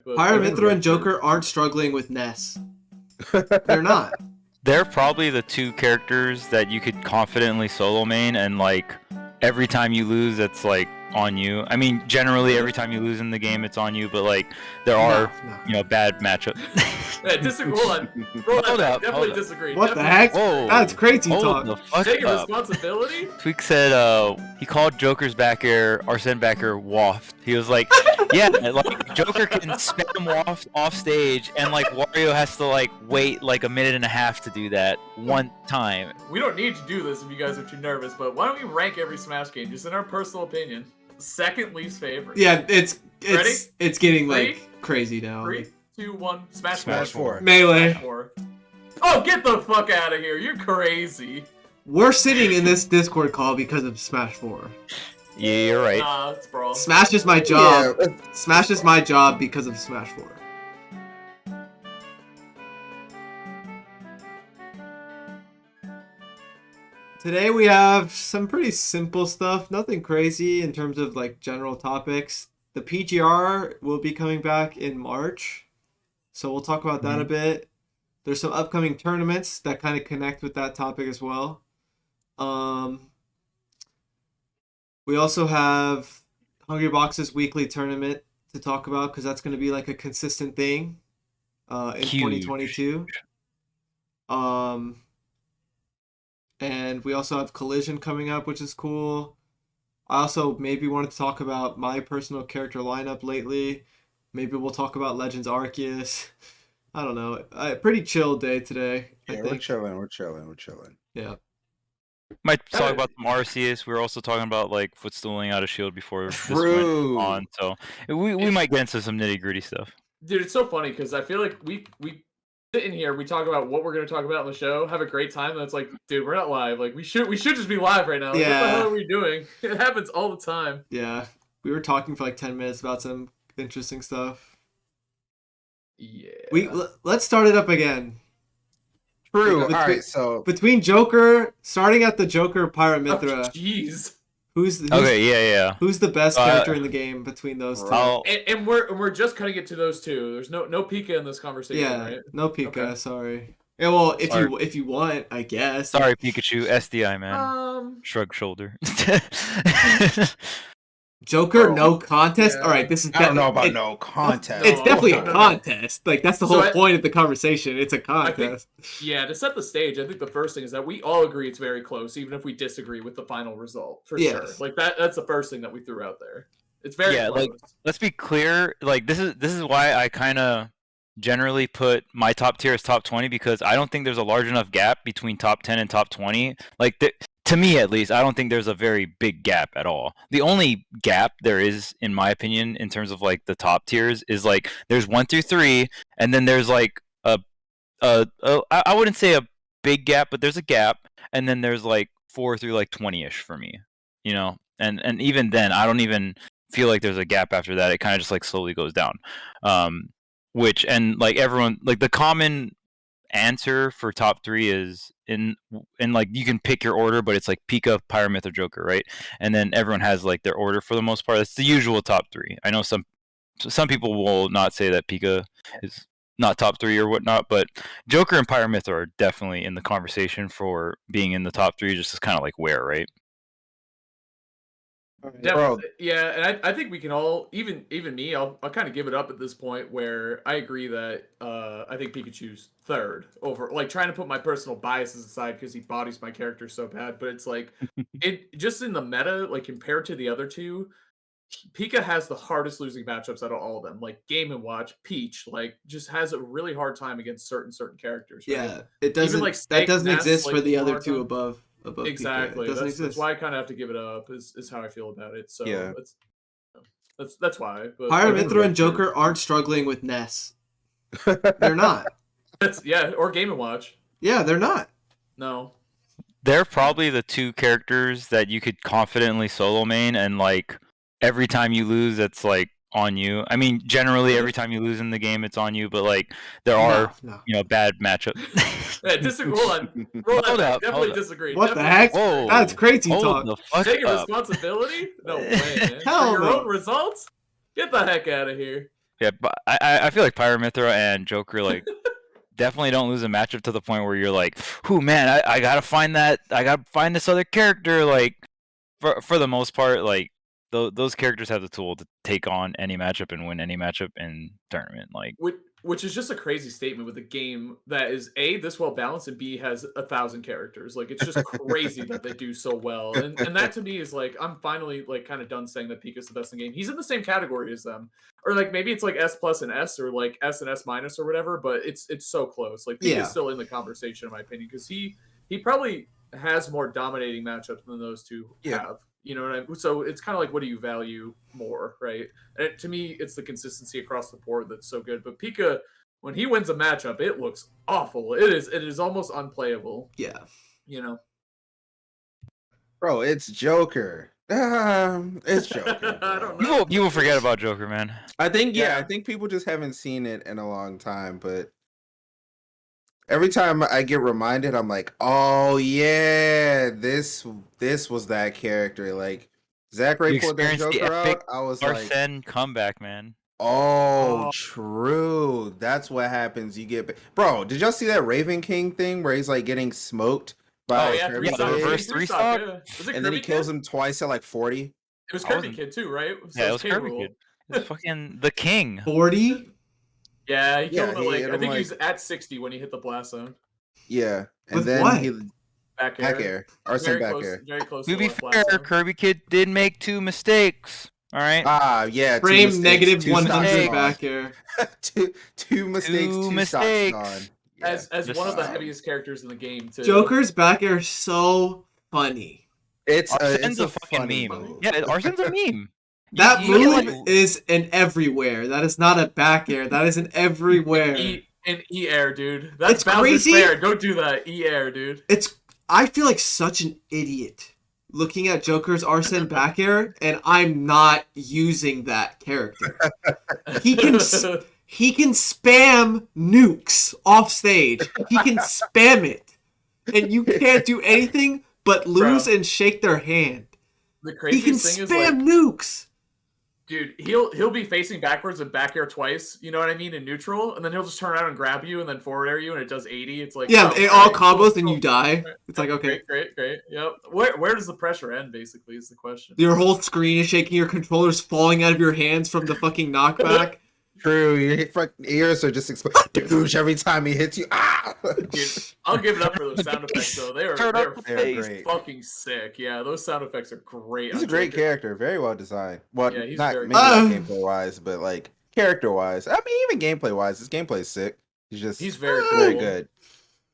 but Pyra, Mythra, and Joker aren't struggling with Ness. They're not. They're probably the two characters that you could confidently solo main, and like every time you lose, it's like on you. I mean, generally every time you lose in the game, it's on you. But like there are, bad matchups. Hold on. Hold up, Definitely disagree. What the heck? Whoa. That's crazy talk. The fuck Taking up. responsibility? Tweek said he called Joker's back air, Arsene back air waft. He was like, yeah, like Joker can spam waft off stage, and like Wario has to like wait like a minute and a half to do that one time. We don't need to do this if you guys are too nervous, but why don't we rank every Smash game, just in our personal opinion? Second least favorite. Yeah, it's getting Ready? like crazy now. 3, 2, 1, Smash 4. Melee. Smash 4. Oh, get the fuck out of here! You're crazy. We're sitting in this Discord call because of Smash 4. Yeah, you're right. Nah, it's brawl. Smash is my job. Smash is my job because of Smash 4. Today we have some pretty simple stuff, nothing crazy in terms of like general topics. The PGR will be coming back in March, so we'll talk about that a bit. There's some upcoming tournaments that kind of connect with that topic as well. We also have Hungry Box's weekly tournament to talk about because that's going to be like a consistent thing in 2022. And we also have Collision coming up, which is cool. I also maybe wanted to talk about my personal character lineup lately. Maybe we'll talk about Legends Arceus. I don't know. Pretty chill day today. Yeah, I think. we're chilling. Yeah. Might talk about some Arceus. We were also talking about like footstooling out of shield before this True. went on. So we might get into some nitty gritty stuff. Dude, it's so funny because I feel like we sit in here, we talk about what we're going to talk about on the show, have a great time, and it's like, dude, we're not live. Like, we should just be live right now. Like, Yeah. What the hell are we doing? It happens all the time. Yeah. We were talking for like 10 minutes about some interesting stuff. Yeah. Let's start it up again. True. Between- All right, so Between Joker, starting at the Joker Pyra Oh, Mythra, jeez. who's the Who's the best character in the game between those two? And we're just cutting it to those two. There's no Pika in this conversation, Yeah, right? no Pika. Okay. Sorry. Yeah, well, Sorry. if you want, I guess. Sorry, Pikachu. SDI, man. Shrug shoulder. Joker, Oh, no contest. yeah. All right, this is. I don't know about no contest. It's definitely No. a contest. Like that's the So whole point of the conversation. It's a contest. Yeah, to set the stage, I think the first thing is that we all agree it's very close, even if we disagree with the final result, for sure. Yes. Like that's the first thing that we threw out there. It's very close. like let's be clear. Like this is why I kind of generally put my top tier as top 20 because I don't think there's a large enough gap between top 10 and top 20. Like to me at least, I don't think there's a very big gap at all. The only gap there is, in my opinion, in terms of like the top tiers is like there's 1 through 3, and then there's like I wouldn't say a big gap, but there's a gap, and then there's like 4 through like 20ish for me, you know, and even then I don't even feel like there's a gap after that. It kind of just like slowly goes down, which and like everyone like the common answer for top 3 is in like you can pick your order, but it's like Pika, Pyra, Mythra, Joker, right? And then everyone has like their order for the most part. That's the usual top 3. I know some people will not say that Pika is not top 3 or whatnot, but Joker and Pyra, Mythra are definitely in the conversation for being in the top 3. Just kind of like where, right? Definitely. Yeah, and I think we can all, even me, I'll kind of give it up at this point where I agree that I think Pikachu's third over, like trying to put my personal biases aside because he bodies my character so bad, but it's like, it just in the meta, like compared to the other two, Pika has the hardest losing matchups out of all of them. Like Game & Watch, Peach, like just has a really hard time against certain characters. Right? Yeah, it doesn't. Even, like, that Snake doesn't Nest, exist like, for the other hard two time. above. Exactly. Pika. It doesn't That's exist. why I kind of have to give it up. Is how I feel about it. So Yeah. that's why. But Pyra, Mythra, and Joker aren't struggling with Ness. They're not. Or Game & Watch. Yeah, they're not. No. They're probably the two characters that you could confidently solo main, and like every time you lose, it's like on you. I mean, generally every time you lose in the game, it's on you. But like there are bad matchups. Hold on. Hold up, Definitely hold up. disagree. What the Definitely heck? Whoa. That's crazy Hold talk. the fuck Taking up. responsibility? No way, man. Hell For your no. own results? Get the heck out of here. Yeah, but I feel like Pyra, Mythra, and Joker like definitely don't lose a matchup to the point where you're like, "Who man, I gotta find that. I gotta find this other character." Like for the most part, like those characters have the tool to take on any matchup and win any matchup in tournament. Like Which is just a crazy statement with a game that is A, this well balanced, and B, has 1,000 characters. Like, it's just crazy that they do so well. And that to me is like, I'm finally like kind of done saying that Pika's the best in the game. He's in the same category as them. Or like maybe it's like S plus and S, or like S and S minus or whatever, but it's so close. Like Pika's Yeah. still in the conversation, in my opinion, because he probably has more dominating matchups than those two have. You know what I mean? So it's kind of like, what do you value more, right? And to me, it's the consistency across the board that's so good. But Pika, when he wins a matchup, it looks awful. It is almost unplayable. Yeah. You know, Bro, it's Joker. It's Joker. I don't know. you will forget about Joker, man. I think Yeah. I think people just haven't seen it in a long time, but every time I get reminded, I'm like, oh yeah, this was that character. Like Zachary You pulled that experienced the Joker epic out. I was like, Arsene comeback, man. oh, true. That's what happens. You get bro. Did y'all see that Raven King thing where he's like getting smoked by Oh yeah, Kirby yeah, the stock, Kid, reverse three stock? Yeah. Was it and then he Kirby kills Kid? him twice at like 40. It was I Kirby wasn't- Kid too, right? So Yeah, it it's was K. Kirby Rool. Kid. It's fucking the king. 40? Yeah, he killed Yeah, him he at like, hit I him, think he like- was at 60 when he hit the blast zone. Yeah, and With then what? he Back back air. air, Arsene back air. Very close To to be the blast fair, zone. Kirby Kid did make 2 mistakes. All right. Ah, yeah. Frame two negative mistakes, 2 100 stocks back air. gone. two mistakes, Two 2 mistakes. stocks gone. Yeah. As Just- one of the heaviest characters in the game, too. Joker's back air is so funny. It's Arsene's a a fucking funny meme. move. Yeah, Arsene's a meme. That You get, move is an everywhere. That is not a back air. That is an everywhere. E air, dude. That's It's Bowser's crazy. fair. Don't do that. E air, dude. I feel like such an idiot looking at Joker's Arsene back air, and I'm not using that character. He can spam nukes off stage. He can spam it, and you can't do anything but lose and shake their hand. The He can craziest thing is, like, spam nukes. dude, he'll be facing backwards and back air twice, you know what I mean, in neutral, and then he'll just turn around and grab you and then forward air you, and it does 80. It's like, Yeah, oh, it all great, combos cool, and you cool. die. It's like, okay. Great. Yep. Where does the pressure end, basically, is the question. Your whole screen is shaking, your controller's falling out of your hands from the fucking knockback. True. Your fucking ears are just exploding every time he hits you. Ah! Dude, I'll give it up for those sound effects, though. They're Turn up the They're face. great. fucking sick. Yeah, those sound effects are great. He's on a great Joker. character, very well designed. Well, Yeah, he's not very maybe good. not gameplay wise, but like character wise. I mean, even gameplay wise, his gameplay is sick. He's very very cool. good.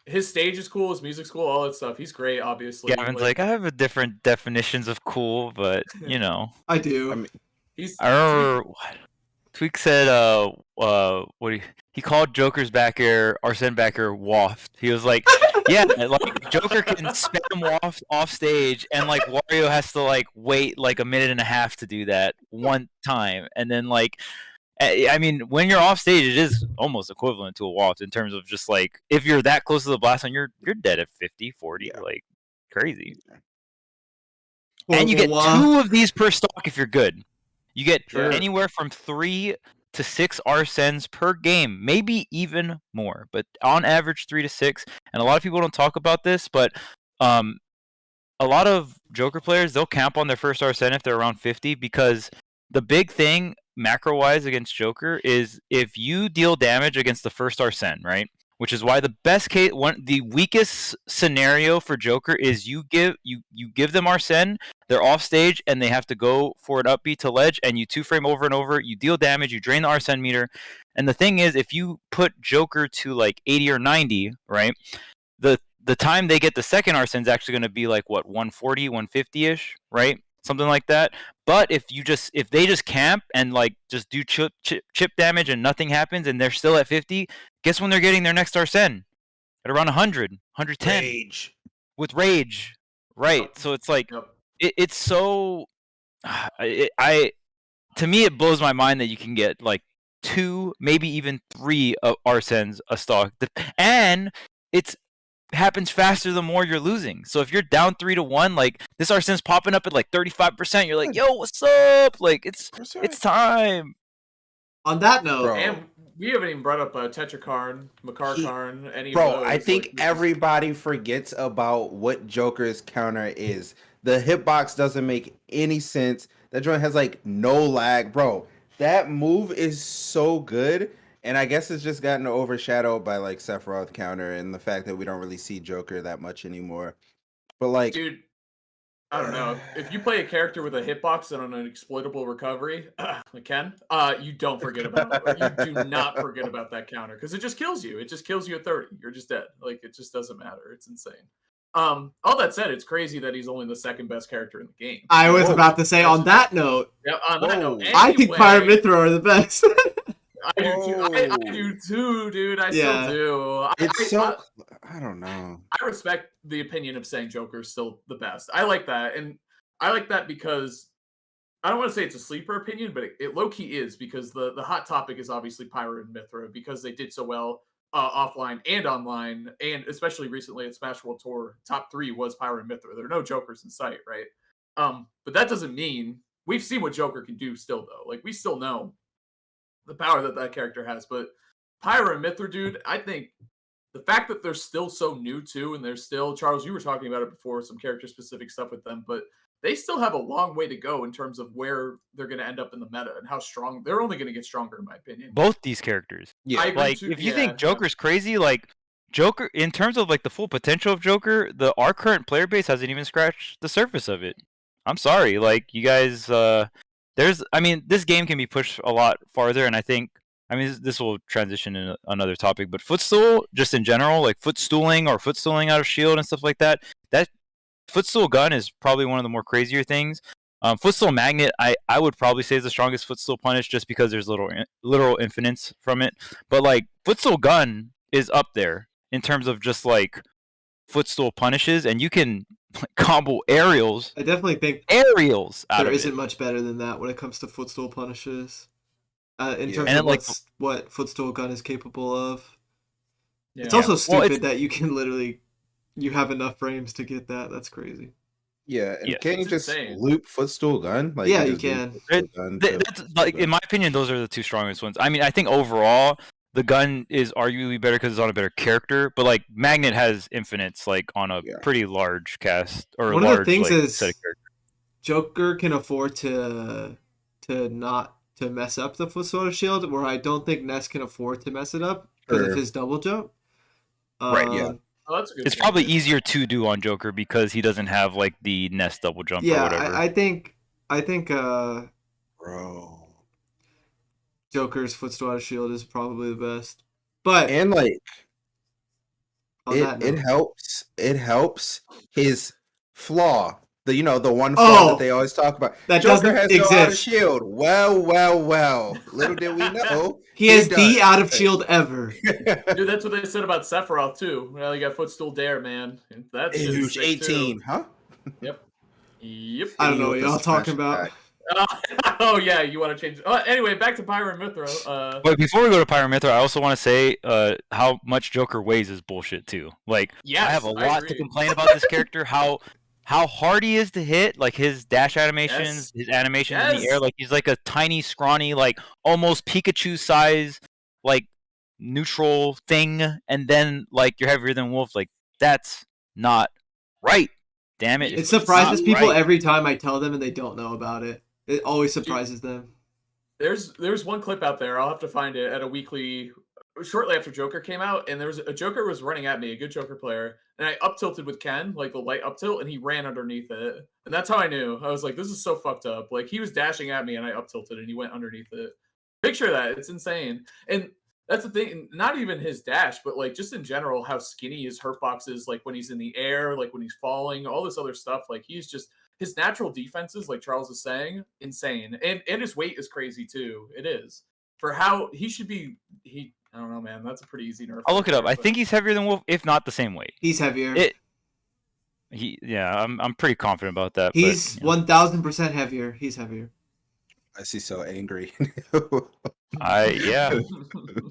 His stage is cool, his music's cool, all that stuff. He's great, obviously. Gavin's like, I have a different definitions of cool, but you know. I do. I mean, he's I remember what Tweek said. He called Joker's back air, Arsene back air waft. He was like, yeah, like Joker can spam waft off stage, and like Wario has to like wait like a minute and a half to do that one time, and then like. I mean, when you're off stage, it is almost equivalent to a waft in terms of just like if you're that close to the blast zone, you're dead at 50, 40, Yeah. like crazy. And you get Horrible 2 of these per stock if you're good. You get Sure. anywhere from 3 to 6 Arsenes per game, maybe even more, but on average 3 to 6. And a lot of people don't talk about this, but a lot of Joker players, they'll camp on their first Arsene if they're around 50, because the big thing macro wise against Joker is if you deal damage against the first Arsene, right? Which is why the best case, the weakest scenario for Joker is you give them Arsene, they're off stage, and they have to go for an upbeat to ledge, and you 2-frame over and over, you deal damage, you drain the Arsene meter. And the thing is, if you put Joker to like 80 or 90, right, the time they get the second Arsene is actually going to be like what, 140, 150-ish, right? Something like that. But if they just camp and like just do chip damage and nothing happens and they're still at 50, guess when they're getting their next Arsene? At around 100, 110 Rage. with rage, right? Yep. So it's like Yep. it's so to me it blows my mind that you can get like 2, maybe even 3 Arsenes a stock, and it's happens faster the more you're losing. So if you're down 3-1, like this Arsene's popping up at like 35%, you're like, yo, what's up? Like it's time. On that note, Bro. And we haven't even brought up Tetrakarn, Makarkarn, any of Bro, those. I think like, everybody forgets about what Joker's counter is. The hitbox doesn't make any sense. That joint has like no lag, bro. That move is so good, and I guess it's just gotten overshadowed by like Sephiroth counter and the fact that we don't really see Joker that much anymore. But like, dude, I don't know. If you play a character with a hitbox and on an exploitable recovery, like Ken, you don't forget about it. You do not forget about that counter because it just kills you. It just kills you at 30. You're just dead. Like it just doesn't matter. It's insane. All that said, it's crazy that he's only the second best character in the game. I was Whoa. about to say on that note, Yeah, on that note, I think anyway, Pyra and Mythra are the best. I do too. I do too, dude. I Yeah. still do. it's so I don't know. I respect the opinion of saying Joker is still the best. I like that, and I like that because I don't want to say it's a sleeper opinion, but it low key is because the hot topic is obviously Pyra and Mythra because they did so well offline and online, and especially recently at Smash World Tour, top 3 was Pyra and Mythra. There are no Jokers in sight, right? But that doesn't mean we've seen what Joker can do still, though. Like we still know the power that character has, but Pyra and Mythra, dude, I think the fact that they're still so new too, and they're still, Charles, you were talking about it before, some character specific stuff with them, but they still have a long way to go in terms of where they're going to end up in the meta and how strong they're only going to get stronger, in my opinion. Both these characters. Yeah, I agree Like, too, if you yeah, think Joker's crazy, like Joker, in terms of like the full potential of Joker, our current player base hasn't even scratched the surface of it. I'm sorry, like you guys. I mean, this game can be pushed a lot farther, and I think. I mean, this will transition in another topic, but footstool, just in general, like footstooling or footstooling out of shield and stuff like that, that footstool gun is probably one of the more crazier things. Footstool magnet, I would probably say is the strongest footstool punish just because there's literal infinites from it. But like footstool gun is up there in terms of just like footstool punishes, and you can like, combo aerials. I definitely think Aerials out there of isn't it. much better than that when it comes to footstool punishes. In Yeah. terms And of it, like- what footstool gun is capable of. Yeah. It's also Well, stupid it's- that you can literally you have enough frames to get that. That's crazy. Yeah, and Yeah. can't you It's just insane. loop footstool gun? Like, Yeah, you just do can. footstool gun to That's, footstool like gun. in my opinion, those are the two strongest ones. I mean, I think overall the gun is arguably better because it's on a better character, but like Magnet has infinites like on a Yeah. pretty large cast or One of the large things like, is- set of characters. Joker can afford to not to mess up the footstool shield, where I don't think Ness can afford to mess it up because Sure. of his double jump. Right, yeah. Oh, that's a good It's point. probably easier to do on Joker because he doesn't have like the nest double jump or Yeah, whatever. I think Bro. Joker's footstool shield is probably the best. But And like on that it note, helps his flaw. The the one flaw Oh, that they always talk about. that Joker doesn't has no out of exist. shield. Well. Little did we know. He has does. the out of shield ever. Dude, that's what they said about Sephiroth too. Well, you got footstool dare, man. And that's Huge 18, huh? Yep. I don't know what With y'all the talking smash about. attack. Oh yeah, you want to change? Anyway, back to Pyra and Mythra. But before we go to Pyra Mythra, I also want to say how much Joker weighs is bullshit too. Like Yes, I have a I lot to agree. complain about this character. How hard he is to hit, like his dash animations, his animations in the Yes. air, like he's like a tiny, scrawny, like almost Pikachu size, like neutral thing, and then like you're heavier than Wolf. Like that's not right. Damn it! It surprises not people right. every time I tell them and they don't know about it. It always surprises them. There's one clip out there. I'll have to find it at a weekly shortly after Joker came out, and there was a Joker was running at me, a good Joker player, and I up tilted with Ken, like the light up tilt, and he ran underneath it, and that's how I knew. I was like, this is so fucked up. Like he was dashing at me, and I up tilted, and he went underneath it. Picture that, it's insane. And that's the thing, not even his dash, but like just in general, how skinny his hurtbox is, like when he's in the air, like when he's falling, all this other stuff. Like he's just his natural defenses, like Charles is saying, insane, and his weight is crazy too. It is for how he should be. I don't know, man. That's a pretty easy nerf. I'll look it up. right I there, think he's heavier than Wolf, if not the same weight. He's heavier. I'm pretty confident about that. He's but, 1000% heavier. He's heavier. I see so angry. yeah. but-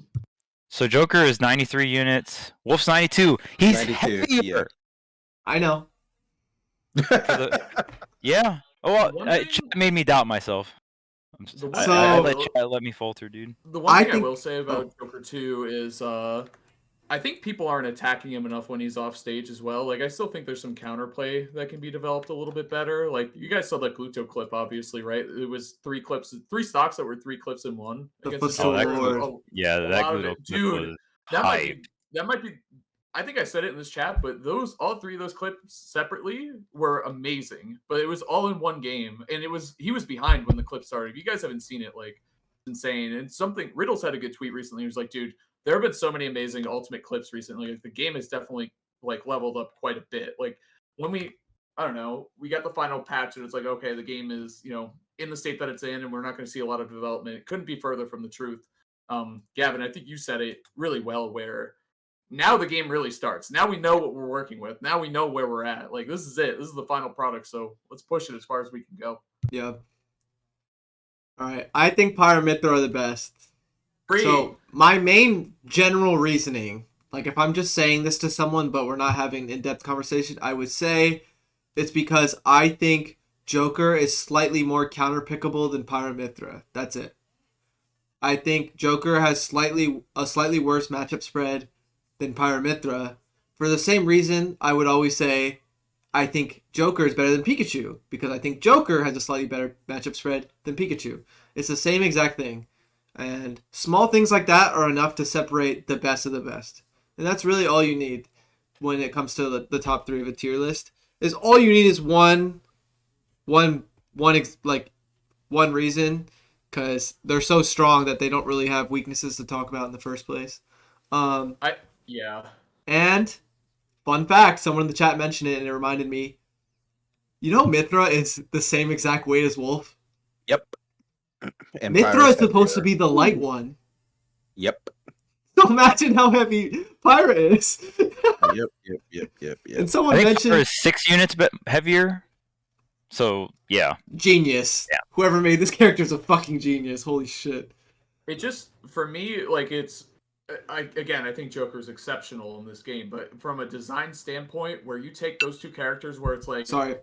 So Joker is 93 units. Wolf's 92. He's 92, heavier. yeah. I know. Yeah. Oh, well, One chat thing- made me doubt myself. The one I, So- I thing let will- chat let me falter, dude. the one I thing I think- will say about Joker 2 is I think people aren't attacking him enough when he's off stage as well. Like I still think there's some counterplay that can be developed a little bit better. Like you guys saw that Gluto clip, obviously, right? It was 3 stocks that were 3 clips in one The against Footstool Joker. Lord. Yeah, A that lot of Gluto it- clip dude, was that hype. might be I think I said it in this chat, but all 3 of those clips separately were amazing. But it was all in one game, and he was behind when the clip started. If you guys haven't seen it, like it's insane. And something Riddles had a good tweet recently. He was like, dude, there have been so many amazing ultimate clips recently. Like, the game has definitely like leveled up quite a bit. Like when I don't know, we got the final patch, and it's like, okay, the game is in the state that it's in, and we're not going to see a lot of development. It couldn't be further from the truth. Gavin, I think you said it really well. Where now the game really starts. Now we know what we're working with. Now we know where we're at. Like, this is it. This is the final product. So let's push it as far as we can go. Yeah. All right. I think Pyra and Mythra are the best. Free. So my main general reasoning, like if I'm just saying this to someone but we're not having an in-depth conversation, I would say it's because I think Joker is slightly more counterpickable than Pyra and Mythra. That's it. I think Joker has a slightly worse matchup spread than Pyra and Mythra. For the same reason, I would always say I think Joker is better than Pikachu, because I think Joker has a slightly better matchup spread than Pikachu. It's the same exact thing. And small things like that are enough to separate the best of the best. And that's really all you need when it comes to the top 3 of a tier list. Is all you need is one reason, because they're so strong that they don't really have weaknesses to talk about in the first place. Yeah. And fun fact, someone in the chat mentioned it and it reminded me. You know Mythra is the same exact weight as Wolf? Yep. And Mythra Pyra's is supposed to heavier. be the light one. Yep. So imagine how heavy Pyra is. Yep. And someone I think mentioned Pyra is 6 units heavier. So yeah, genius. Yeah. Whoever made this character is a fucking genius. Holy shit. It just, for me, like, I think Joker is exceptional in this game, but from a design standpoint, where you take those 2 characters where it's like, Sorry.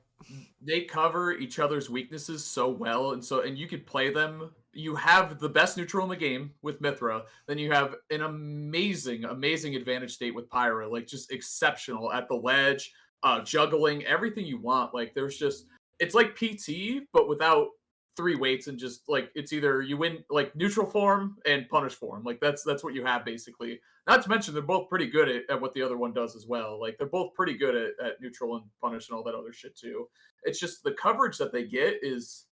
they cover each other's weaknesses so well, and you could play them. You have the best neutral in the game with Mythra, then you have an amazing advantage state with Pyra, like just exceptional at the ledge, juggling, everything you want. Like it's like PT, but without 3 weights, and just like it's either you win like neutral form and punish form. Like that's what you have basically. Not to mention they're both pretty good at what the other one does as well. Like they're both pretty good at neutral and punish and all that other shit too. It's just the coverage that they get is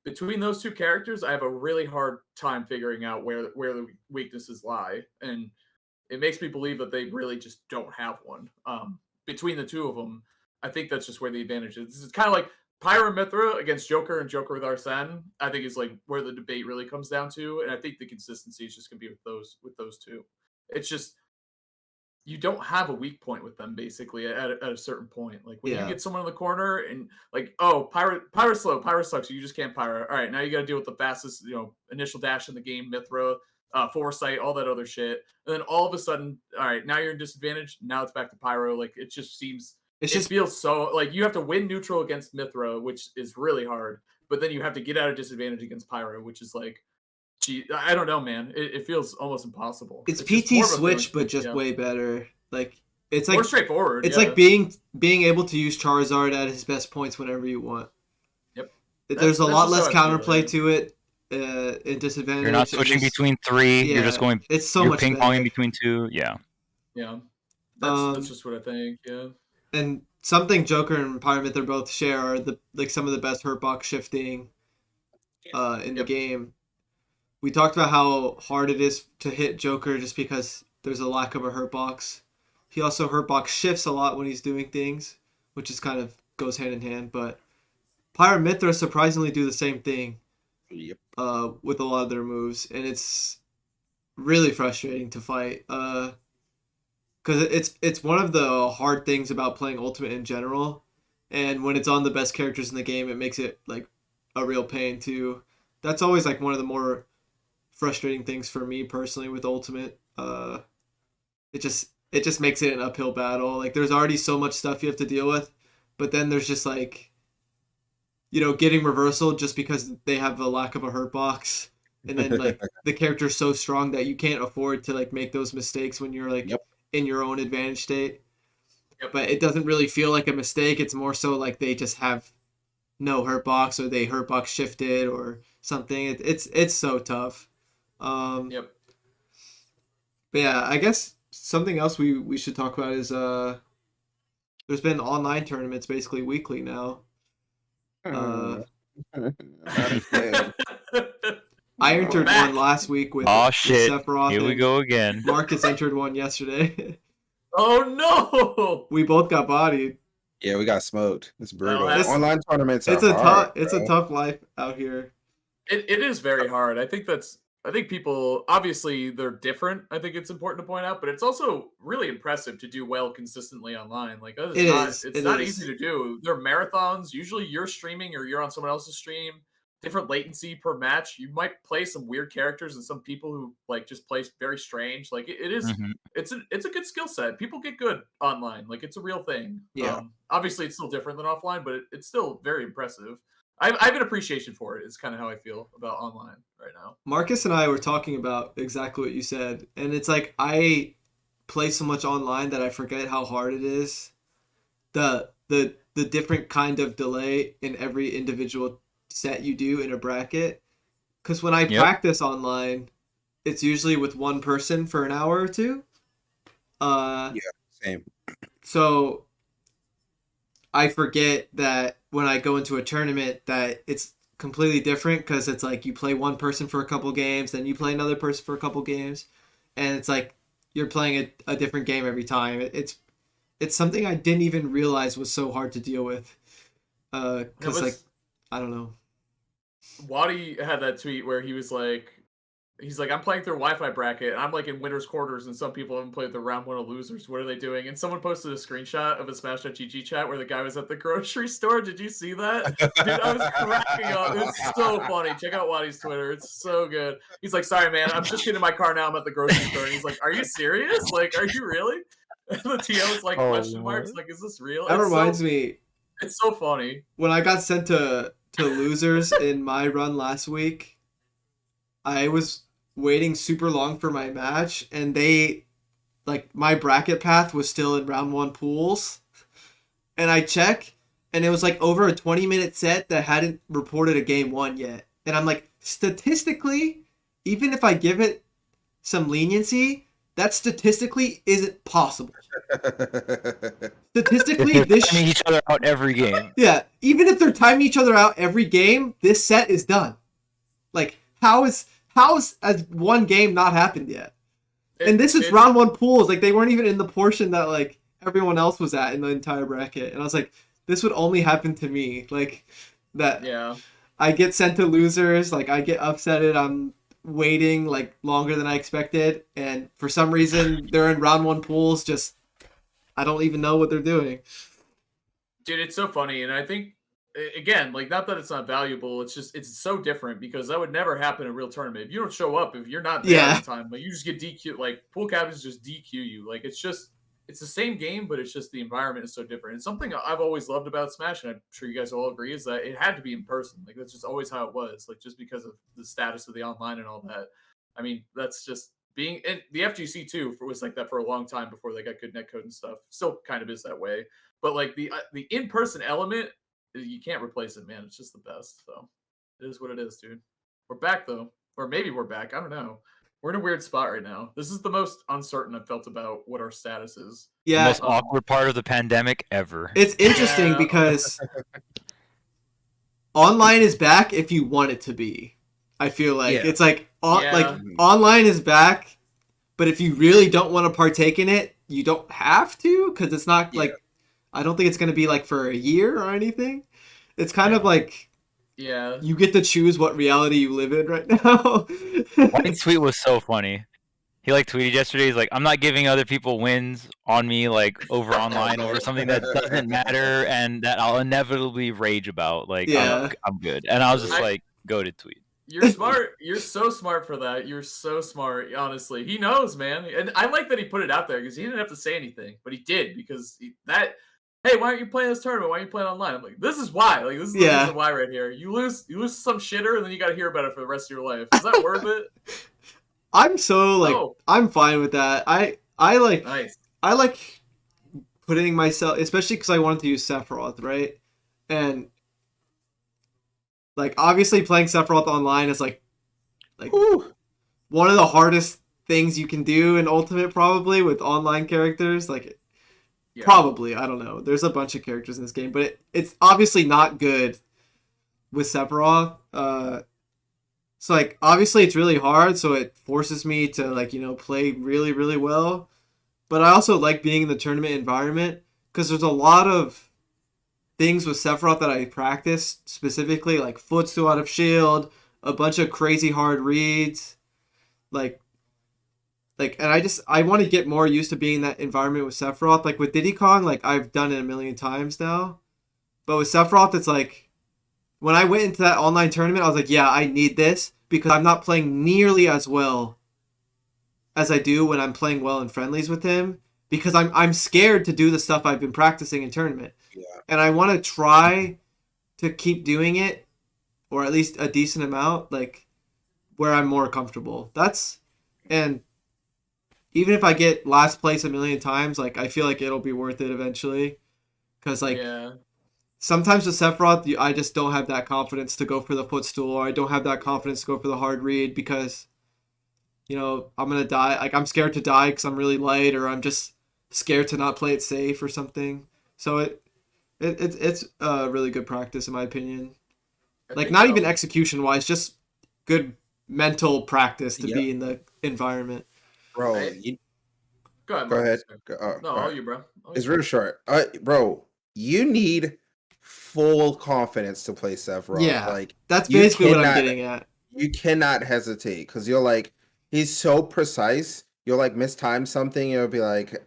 between those 2 characters. I have a really hard time figuring out where the weaknesses lie, and it makes me believe that they really just don't have one. Between the 2 of them, I think that's just where the advantage is. It's kind of like Pyra and Mythra against Joker and Joker with Arsene. I think is like where the debate really comes down to, and I think the consistency is just gonna be with those 2. It's just you don't have a weak point with them basically at a certain point. Like when you get someone in the corner and like, oh, Pyra slow, Pyra sucks, you just can't Pyra. All right, now you got to deal with the fastest, initial dash in the game, Mythra, foresight, all that other shit. And then all of a sudden, all right, now you're in disadvantage. Now it's back to Pyro. Like it just seems, it feels so like you have to win neutral against Mythra, which is really hard. But then you have to get out of disadvantage against Pyro, which is like, gee, I don't know, man. It feels almost impossible. It's just PT more of a Switch, feeling. but just way better. Like it's More like straightforward. It's like being able to use Charizard at his best points whenever you want. Yep. There's a lot less just how I feel, counterplay to it. In disadvantage. you're not switching between 3. Yeah, you're just going. It's so you're much ping better. ponging between 2. Yeah. Yeah. That's just what I think. Yeah. And something Joker and Pyramid are both share are some of the best hurt box shifting in the game. We talked about how hard it is to hit Joker just because there's a lack of a hurt box. He also hurt box shifts a lot when he's doing things, which is kind of goes hand in hand. But Pyra and Mythra surprisingly do the same thing. Yep. With a lot of their moves, and it's really frustrating to fight. Because it's one of the hard things about playing Ultimate in general, and when it's on the best characters in the game, it makes it like a real pain too. That's always like one of the more frustrating things for me personally with Ultimate. It just makes it an uphill battle. Like there's already so much stuff you have to deal with, but then there's just like getting reversal just because they have a lack of a hurt box, and then like the character's so strong that you can't afford to like make those mistakes when you're like in your own advantage state. But it doesn't really feel like a mistake. It's more so like they just have no hurt box, or they hurt box shifted or something. It's so tough. But yeah, I guess something else we should talk about is there's been online tournaments basically weekly now. I entered one last week with shit. Sephiroth. Here we go again. Marcus entered one yesterday. Oh no! We both got bodied. Yeah, we got smoked. It's brutal. Well, Online tournaments are It's a hard, it's a tough life out here. It is very hard. I think people, obviously they're different. I think it's important to point out, but it's also really impressive to do well consistently online. Like it's not easy to do. They're marathons. Usually you're streaming or you're on someone else's stream. Different latency per match. You might play some weird characters and some people who like just play very strange. Like it is, it's a good skill set. People get good online. Like it's a real thing. Yeah. Obviously it's still different than offline, but it's still very impressive. I have an appreciation for it. It's kind of how I feel about online right now. Marcus and I were talking about exactly what you said, and it's like I play so much online that I forget how hard it is. The different kind of delay in every individual set you do in a bracket, because when I practice online, it's usually with one person for an hour or two. Same. So I forget that when I go into a tournament that it's completely different, because it's like you play one person for a couple games, then you play another person for a couple games, and it's like you're playing a different game every time. It's something I didn't even realize was so hard to deal with, because like I don't know. Waddy had that tweet where he's like, I'm playing through a Wi-Fi bracket, and I'm like in winner's quarters, and some people haven't played the round one of losers. What are they doing? And someone posted a screenshot of a Smash.gg chat where the guy was at the grocery store. Did you see that? Dude, I was cracking up. It's so funny. Check out Waddy's Twitter. It's so good. He's like, sorry, man. I'm just getting in my car now. I'm at the grocery store. And he's like, are you serious? Like, are you really? And the TO is like, question marks. Like, is this real? That reminds me. It's so funny. When I got sent to losers in my run last week, I was waiting super long for my match, and my bracket path was still in round one pools, and I check, and it was like over a 20-minute set that hadn't reported a game one yet, and I'm like, statistically, even if I give it some leniency, that statistically isn't possible. Statistically, this timing each other out every game. Yeah, even if they're timing each other out every game, this set is done. Like, how has one game not happened yet? And this is round one pools. Like, they weren't even in the portion that like everyone else was at in the entire bracket. And I was like, this would only happen to me. Like that. Yeah. I get sent to losers. Like, I get upsetted. I'm waiting like longer than I expected, and for some reason they're in round one pools. Just I don't even know what they're doing. Dude, it's so funny, and I think again, like, not that it's not valuable, it's just it's so different because that would never happen in a real tournament. If you don't show up, if you're not there all the time, like you just get DQ. Like pool captains just DQ you. Like it's the same game, but it's just the environment is so different. And something I've always loved about Smash, and I'm sure you guys all agree, is that it had to be in person. Like that's just always how it was. Like just because of the status of the online and all that. I mean, that's just being. And the FGC too was like that for a long time before they got good netcode and stuff. Still kind of is that way. But like the in-person element, you can't replace it, man. It's just the best. So it is what it is, dude. We're back though, or maybe we're back. I don't know. We're in a weird spot right now. This is the most uncertain I've felt about what our status is. Yeah, the most awkward part of the pandemic ever. It's interesting because online is back if you want it to be. I feel like it's like like online is back, but if you really don't want to partake in it, you don't have to, because it's not like I don't think it's going to be like for a year or anything. It's kind of like you get to choose what reality you live in right now. One tweet was so funny. He like tweeted yesterday. He's like, "I'm not giving other people wins on me like over online over something that doesn't matter and that I'll inevitably rage about. Like, I'm good." And I was just like, "Go to tweet." You're smart. You're so smart for that. You're so smart. Honestly, he knows, man. And I like that he put it out there because he didn't have to say anything, but he did because that hey, why aren't you playing this tournament? Why aren't you playing online? I'm like, this is why. Like, this is the reason why right here. You lose to some shitter, and then you got to hear about it for the rest of your life. Is that worth it? I'm so like No. I'm fine with that. I like Nice. I like putting myself, especially because I wanted to use Sephiroth, right? And like obviously playing Sephiroth online is like Whew. one of the hardest things you can do in Ultimate, probably with online characters. Like Yeah. probably, I don't know. There's a bunch of characters in this game, but it's obviously not good with Sephiroth. So like obviously it's really hard, so it forces me to like, you know, play really, really well. But I also like being in the tournament environment because there's a lot of things with Sephiroth that I practice, specifically like footstool out of shield, a bunch of crazy hard reads, like and I want to get more used to being in that environment with Sephiroth. Like with Diddy Kong, like I've done it a million times now, but with Sephiroth, it's like when I went into that online tournament, I was like, yeah, I need this because I'm not playing nearly as well as I do when I'm playing well in friendlies with him because I'm scared to do the stuff I've been practicing in tournament. Yeah. And I want to try to keep doing it, or at least a decent amount, like where I'm more comfortable. And even if I get last place a million times, like I feel like it'll be worth it eventually. Because like sometimes with Sephiroth, I just don't have that confidence to go for the footstool, or I don't have that confidence to go for the hard read because, you know, I'm gonna die. Like I'm scared to die because I'm really light, or I'm just scared to not play it safe or something. So it's a really good practice in my opinion. Like not even execution wise, just good mental practice to be in the environment. Bro, Go ahead. go ahead. No, all you, bro. It's real short. Bro, you need full confidence to play Sephiroth. Yeah, like that's basically what I'm getting at. You cannot hesitate because you're like, he's so precise. You'll like mistime something. You'll be like,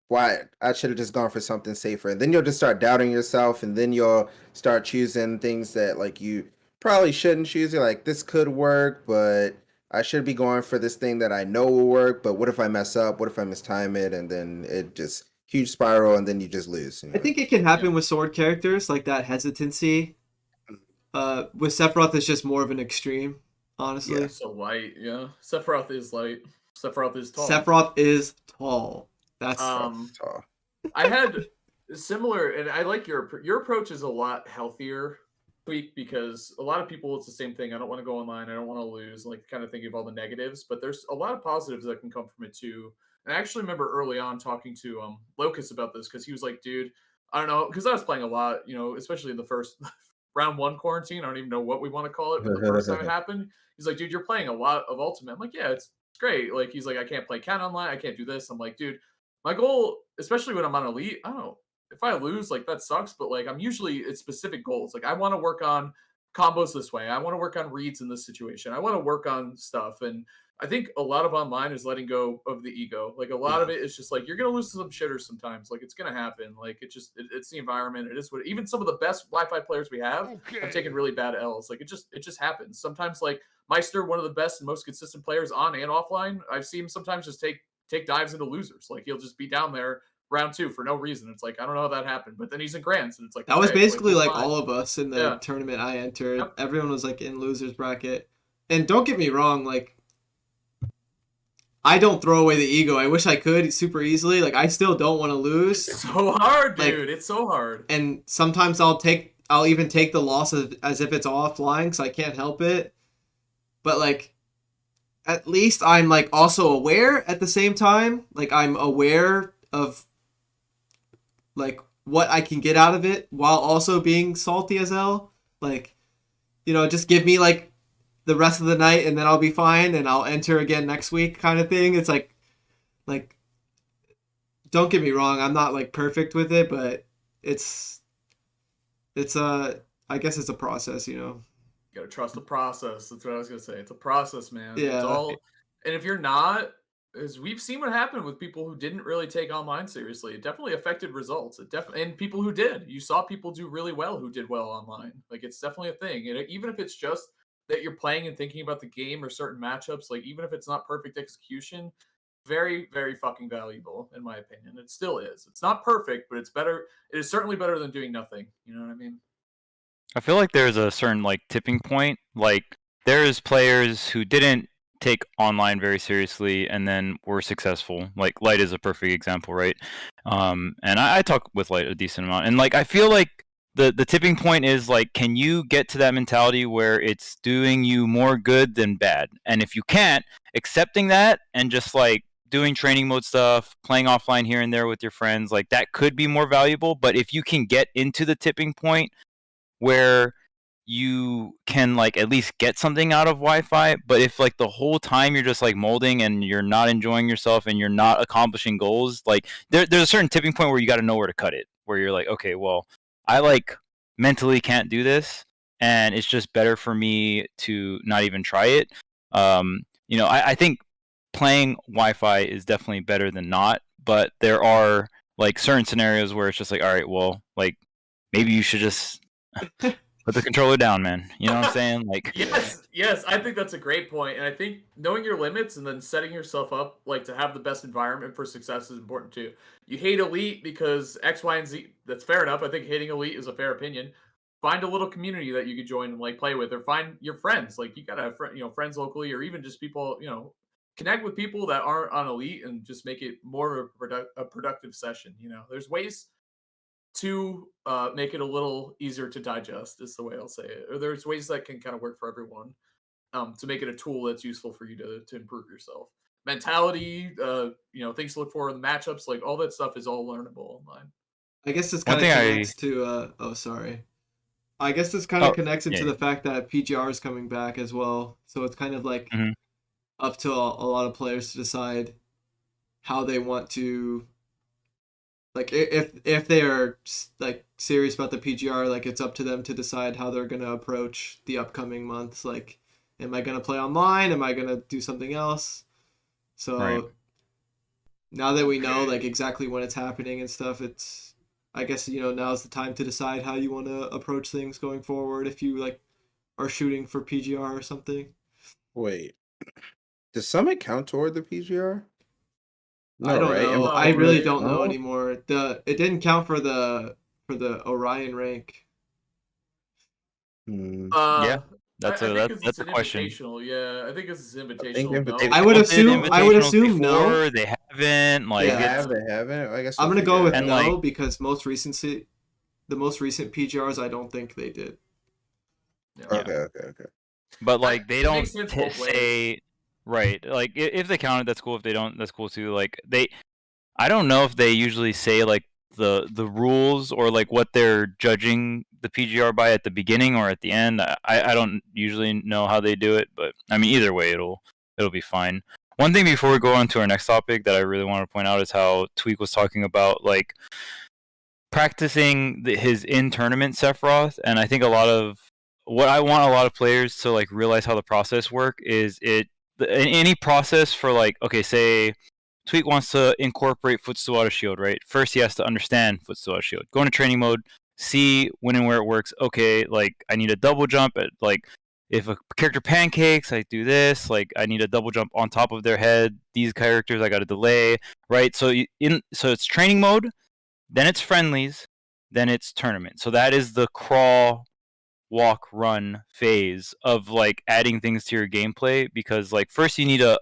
why? I should have just gone for something safer. And then you'll just start doubting yourself, and then you'll start choosing things that like you probably shouldn't choose. You're like, this could work, but I should be going for this thing that I know will work. But what if I mess up? What if I mistime it? And then it just huge spiral, and then you just lose. You know? I think it can happen with sword characters, like that hesitancy. With Sephiroth, it's just more of an extreme, honestly. Yeah, so light, yeah. Sephiroth is light. Sephiroth is tall. Sephiroth is tall. That's tall. I had similar, and I like your approach is a lot healthier, Tweek, because a lot of people it's the same thing. I don't want to go online. I don't want to lose. Like kind of thinking of all the negatives, but there's a lot of positives that can come from it too. And I actually remember early on talking to Locus about this because he was like, "Dude, I don't know," because I was playing a lot, you know, especially in the first round one quarantine. I don't even know what we want to call it, but the first time it happened, he's like, "Dude, you're playing a lot of Ultimate." I'm like, "Yeah, it's great." Like he's like, "I can't play Cat online. I can't do this." I'm like, "Dude, my goal, especially when I'm on Elite, I don't know if I lose, like that sucks, but like it's specific goals. Like I want to work on combos this way. I want to work on reads in this situation. I want to work on stuff." And I think a lot of online is letting go of the ego. Like a lot of it is just like you're gonna lose to some shitters sometimes. Like it's gonna happen. Like it's the environment. It is what even some of the best Wi-Fi players we have taken really bad L's. Like it just happens. Sometimes like Meister, one of the best and most consistent players on and offline, I've seen him sometimes just take dives into losers. Like he'll just be down there round two for no reason. It's like I don't know how that happened, but then he's in grands, and it's like that was basically like fine. all of us in the tournament I entered. Yep. Everyone was like in losers bracket, and don't get me wrong, like I don't throw away the ego. I wish I could super easily. Like I still don't want to lose. It's so hard, dude. Like, it's so hard. And sometimes I'll even take the loss as if it's offline because I can't help it. But like, at least I'm like also aware at the same time. Like I'm aware of like what I can get out of it while also being salty as hell. Like, you know, just give me like the rest of the night and then I'll be fine and I'll enter again next week kind of thing. It's like don't get me wrong, I'm not like perfect with it, but it's I guess it's a process, you know. You gotta trust the process. That's what I was gonna say. It's a process, man. Yeah. It's all, and if you're not, as we've seen what happened with people who didn't really take online seriously, it definitely affected results. It definitely, and people who did, you saw people do really well who did well online. Like it's definitely a thing. And even if it's just that you're playing and thinking about the game or certain matchups, like even if it's not perfect execution, very, very fucking valuable in my opinion. It still is. It's not perfect, but it's better. It is certainly better than doing nothing. You know what I mean? I feel like there's a certain like tipping point. Like there's players who didn't take online very seriously and then were successful. Like Light is a perfect example, right? And I talk with Light a decent amount, and like I feel like the tipping point is like, can you get to that mentality where it's doing you more good than bad? And if you can't, accepting that and just like doing training mode stuff, playing offline here and there with your friends, like that could be more valuable. But if you can get into the tipping point where you can like at least get something out of Wi-Fi, but if like the whole time you're just like molding and you're not enjoying yourself and you're not accomplishing goals, like there's a certain tipping point where you got to know where to cut it, where you're like, okay, well, I like mentally can't do this, and it's just better for me to not even try it. I think playing Wi-Fi is definitely better than not, but there are like certain scenarios where it's just like, all right, well, like maybe you should just put the controller down, man. You know what I'm saying? Like, yes, I think that's a great point, and I think knowing your limits and then setting yourself up like to have the best environment for success is important too. You hate Elite because X, Y, and Z. That's fair enough. I think hating Elite is a fair opinion. Find a little community that you could join and like play with, or find your friends. Like you gotta have friends locally, or even just people. Connect with people that aren't on Elite and just make it more of a productive session. There's ways to make it a little easier to digest is the way I'll say it. Or there's ways that can kind of work for everyone to make it a tool that's useful for you to improve yourself. Mentality, things to look for in the matchups, like all that stuff is all learnable online. I guess this kind of connects to sorry. I guess this kind of connects into the fact that PGR is coming back as well. So it's kind of like up to a lot of players to decide how they want to, like, if they are like serious about the PGR, like it's up to them to decide how they're gonna approach the upcoming months. Like, am I gonna play online? Am I gonna do something else? So now that we know like exactly when it's happening and stuff, it's, I guess, now's the time to decide how you want to approach things going forward. If you like are shooting for PGR or something. Wait, does Summit count toward the PGR? No, I don't know. I really don't know anymore. It didn't count for the Orion rank. Yeah, that's a question. Yeah, I think it's invitational. No. I would assume no. They haven't. Like, they haven't. I guess I'm gonna go with no because the most recent PGRs, I don't think they did. Yeah. Okay. But like they don't say. Right, like if they counted, that's cool. If they don't, that's cool too. Like I don't know if they usually say like the rules or like what they're judging the PGR by at the beginning or at the end. I don't usually know how they do it, but I mean either way, it'll be fine. One thing before we go on to our next topic that I really want to point out is how Tweek was talking about like practicing his in-tournament Sephiroth, and I think a lot of what I want a lot of players to like realize how the process work is any process for like, okay, say Tweek wants to incorporate footstool auto shield, right? First he has to understand footstool auto shield. Go into training mode, see when and where it works. Okay, like I need a double jump at like if a character pancakes, I do this. Like I need a double jump on top of their head. These characters I got to delay, right? So it's training mode, then it's friendlies, then it's tournament. So that is the crawl, walk, run phase of like adding things to your gameplay, because like first you need to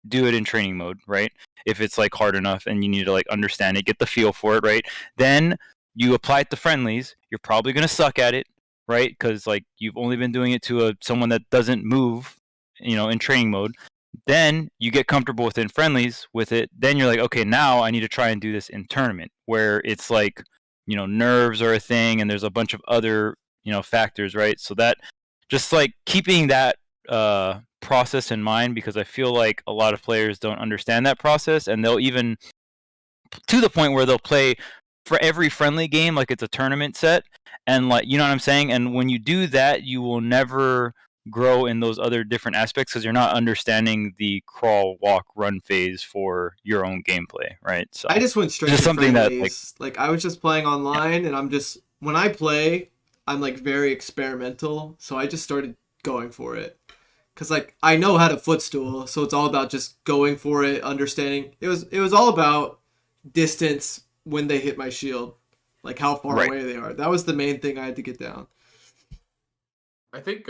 do it in training mode, right? If it's like hard enough and you need to like understand it, get the feel for it, right? Then you apply it to friendlies. You're probably gonna suck at it, right? Because like you've only been doing it to someone that doesn't move, in training mode. Then you get comfortable within friendlies with it. Then you're like, okay, now I need to try and do this in tournament, where it's like, nerves are a thing and there's a bunch of other factors, right? So that just like keeping that process in mind, because I feel like a lot of players don't understand that process, and they'll even to the point where they'll play for every friendly game like it's a tournament set, and like, you know what I'm saying? And when you do that, you will never grow in those other different aspects because you're not understanding the crawl, walk, run phase for your own gameplay, right? So I just went straight to something friendlies. That like I was just playing online, and I'm just, when I play, I'm like very experimental, so I just started going for it. Because like I know how to footstool, so it's all about just going for it, understanding. It was all about distance when they hit my shield, like how far Right. away they are. That was the main thing I had to get down. I think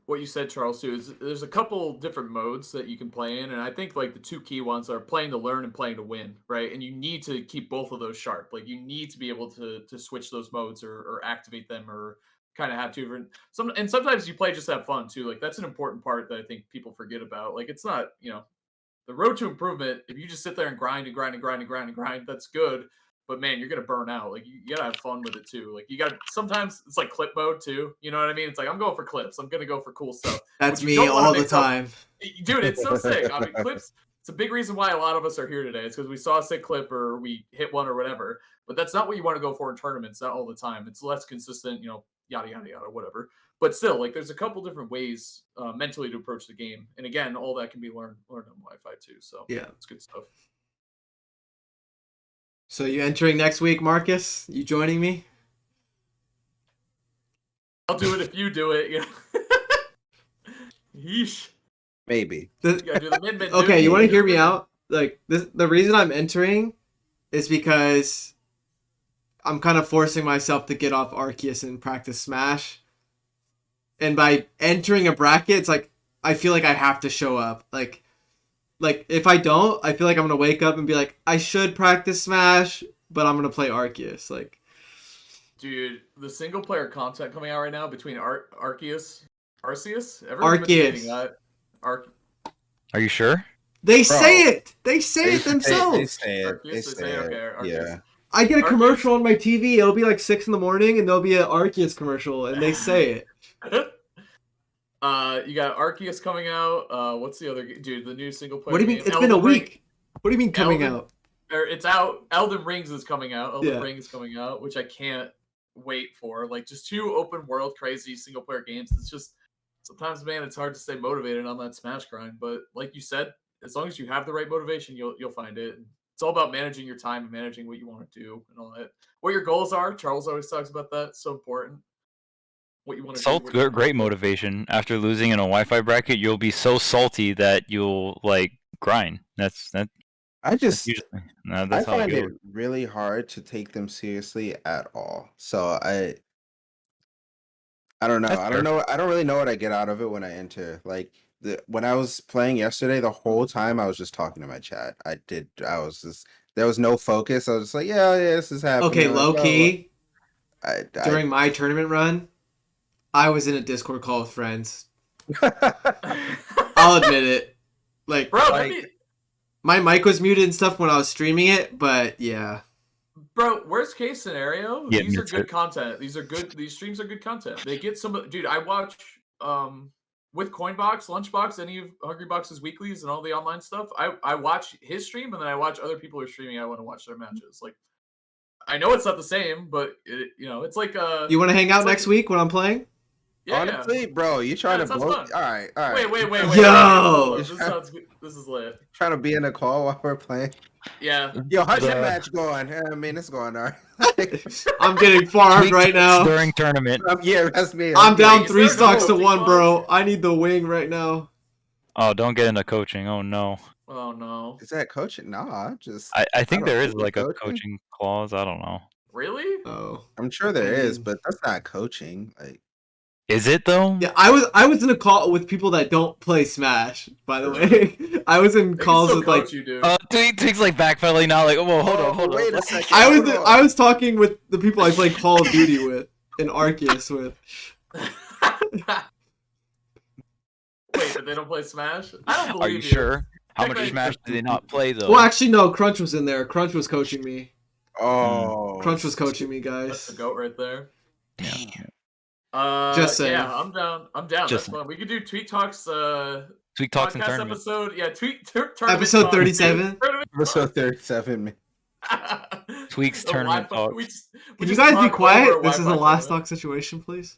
what you said, Charles, too, is there's a couple different modes that you can play in, and I think like the two key ones are playing to learn and playing to win, right? And you need to keep both of those sharp. Like you need to be able to switch those modes or activate them or kind of have two different. And sometimes you play just to have fun too. Like that's an important part that I think people forget about. Like it's not the road to improvement. If you just sit there and grind and grind and grind and grind and grind, that's good. But man, you're gonna burn out. Like you gotta have fun with it too. Like you gotta sometimes it's like clip mode too. You know what I mean? It's like I'm going for clips. I'm gonna go for cool stuff. That's What you me don't wanna all the mix up- time. Dude, it's so sick. I mean, clips. It's a big reason why a lot of us are here today. It's because we saw a sick clip or we hit one or whatever. But that's not what you want to go for in tournaments. Not all the time. It's less consistent. Yada yada yada, whatever. But still, like there's a couple different ways mentally to approach the game. And again, all that can be learned on Wi-Fi too. So Yeah. it's good stuff. So you entering next week, Marcus? You joining me? I'll do it if you do it. Yeesh. Maybe. You gotta do the mid-mid. Okay, dude. you want to hear me out? Like this, the reason I'm entering is because I'm kind of forcing myself to get off Arceus and practice Smash. And by entering a bracket, it's like I feel like I have to show up. Like if I don't, I feel like I'm gonna wake up and be like, I should practice Smash, but I'm gonna play Arceus. Like, Dude, the single player content coming out right now between Arceus, everyone's been Arceus. stating that. Are you sure? they Bro, say it. They say it themselves. They say it. Arceus, They say it. okay, Yeah. Arceus. I get a Arceus. commercial on my TV. It'll be like 6 in the morning, and there'll be an Arceus commercial, and they say it. You got Arceus coming out. What's the other dude? The new single player. What do you mean? game? It's been a Elden Ring. week. What do you mean coming Elden- out? It's out. Elden Rings is coming out. Elden Yeah. Ring is coming out, which I can't wait for. Like just two open world crazy single player games. It's just sometimes, man, it's hard to stay motivated on that Smash grind. But like you said, as long as you have the right motivation, you'll find it. It's all about managing your time and managing what you want to do and all that. What your goals are. Charles always talks about that. It's so important. What you want to do. Great motivation. After losing in a Wi-Fi bracket, you'll be so salty that you'll like grind. That's I just usually I that's how find it it goes. really hard to take them seriously at all. So I don't know. That's I fair. don't know. I don't really know what I get out of it when I enter. Like when I was playing yesterday, the whole time I was just talking to my chat. There was no focus. I was just like, yeah, this is happening. Okay, Like, low oh, key. I During my tournament run, I was in a Discord call with friends. I'll admit it. Like, Bro, my mic was muted and stuff when I was streaming it, but yeah. Bro, worst case scenario, Yeah, these are that's good it. content. These streams are good content. They get dude, I watch with Coinbox, Lunchbox, any of Hungrybox's weeklies and all the online stuff. I watch his stream and then I watch other people who are streaming. I want to watch their matches. Like I know it's not the same, but it's like You want to hang out like- next week when I'm playing? yeah. Honestly, bro, you trying Yeah, to sounds blow? fun. All right. Wait. Yo! This sounds good. This is lit. Trying to be in a call while we're playing. Yeah. Yo, how's your The- match going? I mean, it's going all right. I'm getting farmed Tweak right now. during tournament. Yeah, that's me. I'm down Wait, is 3 there no stocks to team 1, box? bro. I need the wing right now. Oh, don't get into coaching. Oh no. Oh no. Is that coaching? Nah, I think don't there is know, like a coaching? coaching clause. I don't know. Really? Oh. I'm sure there is, mean- but that's not coaching. Like, Is it though? Yeah, I was in a call with people that don't play Smash, by the way. I was in They can calls still with like coach you, dude. Tweek's like backpedaling now. Like, whoa, hold oh, on, hold wait on. a second. I was talking with the people I play Call of Duty with and Arceus with. Wait, but they don't play Smash? I don't believe Are you sure? How much Check Smash do they not play though? Well, actually no, Crunch was in there. Crunch was coaching me. Oh, Crunch was coaching me, That's the guys. goat right there. Yeah. Just saying. Yeah, I'm down. That's Just- fun. We could do Tweet Talks Tweek talks in podcast tournament. episode. Yeah, tournament Episode talk, 37? dude. Tournament episode 37. Man. talk. Tweek's The tournament Wi-Fi- talk. we just- we Can you just guys be talk quiet? over a This is a Wi-Fi last tournament. talk situation, please.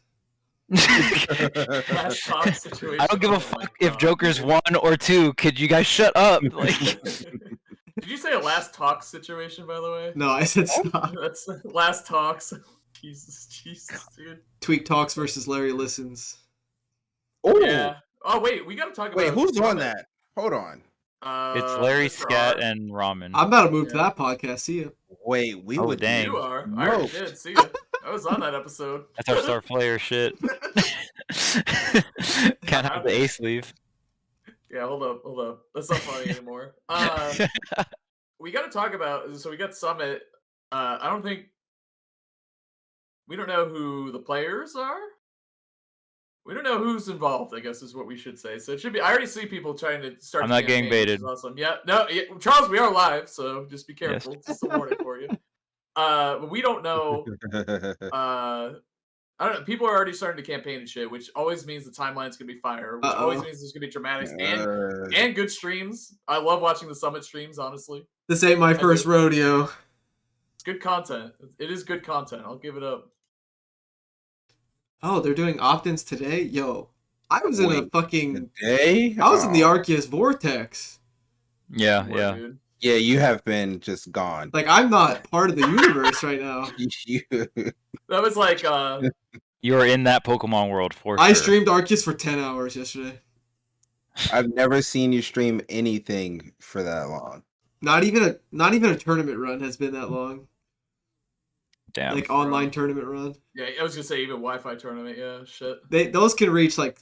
Last talk situation. I don't give a Oh my fuck if God. Joker's 1 or 2. Could you guys shut up? Like, Did you say a last talk situation, by the way? No, I said stop. That's last talks. Jesus, dude. Tweek Talks versus Larry Listens. Oh, Yeah. Oh wait, we gotta talk about. Wait, who's on Summit. that? Hold on. It's Larry, Mr. Scat, R. and Ramen. I'm about to move to Yeah. that podcast. See ya. Wait, we Oh, would dang. You are. I already Nope. did. See ya. I was on that episode. That's our star player shit. Can't have the ace leave. Yeah, hold up. That's not funny anymore. We got to talk about. So we got Summit. I don't think we don't know who the players are. We don't know who's involved. I guess is what we should say. So it should be. I already see people trying to start. I'm the not getting campaign, which baited. is awesome. Yeah. No, Charles, we are live, so just be careful. Just a warning for you. But we don't know. I don't know. People are already starting to campaign and shit, which always means the timeline's gonna be fire, which always means there's gonna be dramatics and good streams. I love watching the Summit streams, honestly. This ain't my first rodeo. It's good content. It is good content. I'll give it up. Oh, they're doing opt-ins today? Yo, I was in a fucking... Today? I was in the Arceus Vortex. Yeah, What, yeah. dude? Yeah, you have been just gone. Like, I'm not part of the universe right now. That was like You are in that Pokemon world for I sure. streamed Arceus for 10 hours yesterday. I've never seen you stream anything for that long. Not even a tournament run has been that long. Damn. Like online tournament run. yeah, I was gonna say even Wi-Fi tournament, yeah, shit. Those can reach like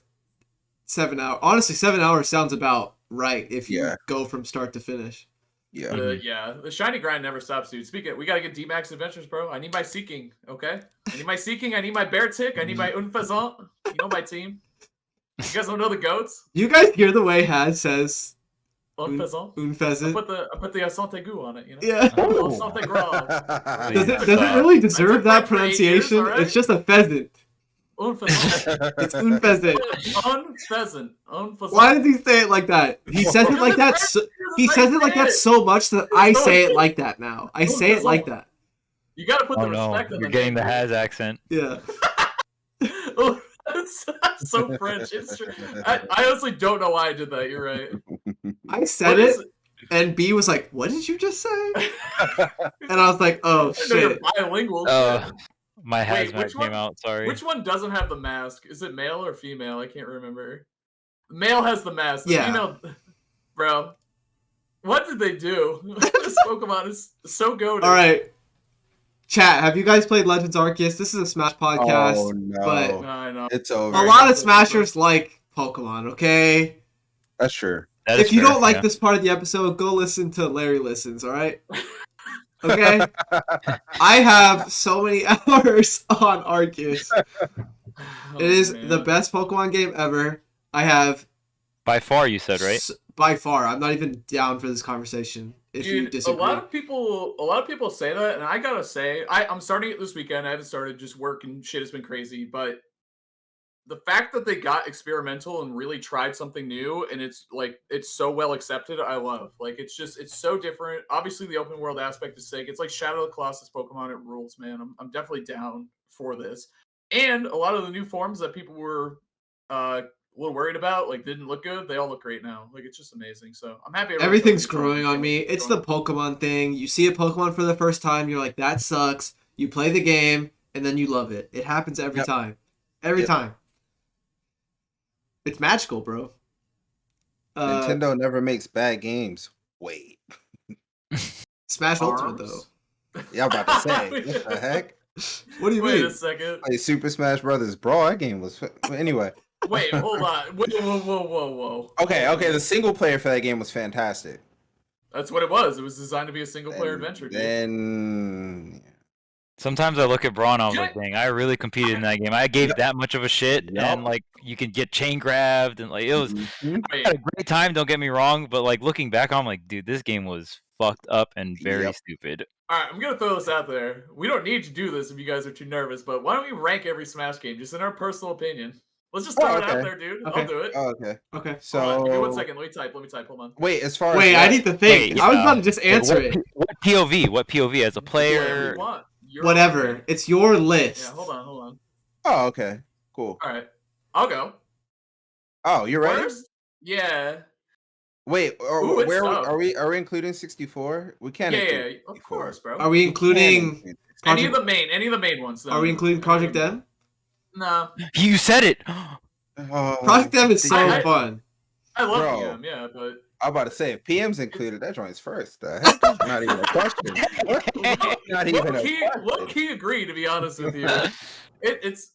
7 hours. Honestly, 7 hours sounds about right if you go from start to finish. Yeah. Yeah, the shiny grind never stops, dude. Speaking, we gotta get D-Max Adventures, bro. I need my Seeking, okay? I need my Seeking. I need my Bear Tick. I need my Unfezant. You know my team. You guys don't know the goats? You guys hear the way Haz says Unfezant. I Unfezant? put the Asante Gu on it, you know? Yeah. Asante Gra. Does it really deserve that pronunciation? right? It's just a pheasant. Unfezant. It's Unfezant. Unpheasant. Unpheasant. Why does he say it like that? He says it like that. He says it like that so much that I say it like that now. I say it like that. You gotta put the Oh no, respect on you're the getting the name. Haz accent. Yeah. Oh, that's so French. It's true. I honestly don't know why I did that. You're right. I said it, and B was like, "What did you just say?" And I was like, "Oh I know you're shit." bilingual. My Wait, Hazmat which one? came out, sorry. Which one doesn't have the mask? Is it male or female? I can't remember. Male has the mask. The Yeah. female, bro. What did they do? This Pokemon is so goated. All right, chat. Have you guys played Legends Arceus? This is a Smash podcast, Oh no. but I know. It's over. a lot of Smashers like Pokemon. Okay. That's true. That If is you fair, don't like yeah. this part of the episode, go listen to Larry Listens, alright? Okay? I have so many hours on Arceus. Oh, It is man. the best Pokemon game ever. I have By far, you said, right? by far. I'm not even down for this conversation if you Dude, disagree. a lot of people say that, and I gotta say, I'm starting it this weekend. I haven't started, just work and shit has been crazy, but the fact that they got experimental and really tried something new, and it's so well accepted, I love. Like it's so different. Obviously, the open world aspect is sick. It's like Shadow of the Colossus Pokemon. It rules, man. I'm definitely down for this. And a lot of the new forms that people were a little worried about, like didn't look good, they all look great now. Like it's just amazing. So I'm happy. Everything's growing on me. It's the Pokemon thing. You see a Pokemon for the first time, you're like, that sucks. You play the game, and then you love it. It happens every time. Every time. It's magical, bro. Nintendo never makes bad games. Wait. Smash Arms? Ultimate, though. Yeah, I'm about to say. What the heck? What do you Wait mean? a second. Like Super Smash Brothers Brawl, that game was... Anyway. Wait, hold on. Whoa. Okay, the single player for that game was fantastic. That's what it was. It was designed to be a single player And adventure. Dude. then... Sometimes I look at Braun, I was Yeah. like, dang, I really competed in that game. I gave that much of a shit, Yup. and like you can get chain grabbed, and like it was. Mhm. I had a great time. Don't get me wrong, but like looking back, I'm like, dude, this game was fucked up and very Yep. stupid. All right, I'm gonna throw this out there. We don't need to do this if you guys are too nervous, but why don't we rank every Smash game just in our personal opinion? Let's just throw it out okay. there, dude. Okay. I'll do it. Oh, okay. Okay. So... Hold on, give me 1 second. Let me type. Hold on. Wait, as far Wait, as... I need to think. Wait, I was yeah. about to just answer Like, it. What POV? What POV as a Whatever player? you want. You're Whatever. on. It's your list. Yeah, hold on. Oh, okay. Cool. All right, I'll go. Oh, you're ready? First, yeah. Wait, Ooh, it's where tough. are we including 64? We can't Yeah, include of 64. course, bro. Are we including any of Project? the main ones? Are we including Project M? Nah. You said it. Project M is so I- fun. I love Bro. PM, yeah, but I'm about to say, if PM's included, that joint's first. The heck? That's not even a question. Not even a question. low key agree, to be honest with you. It's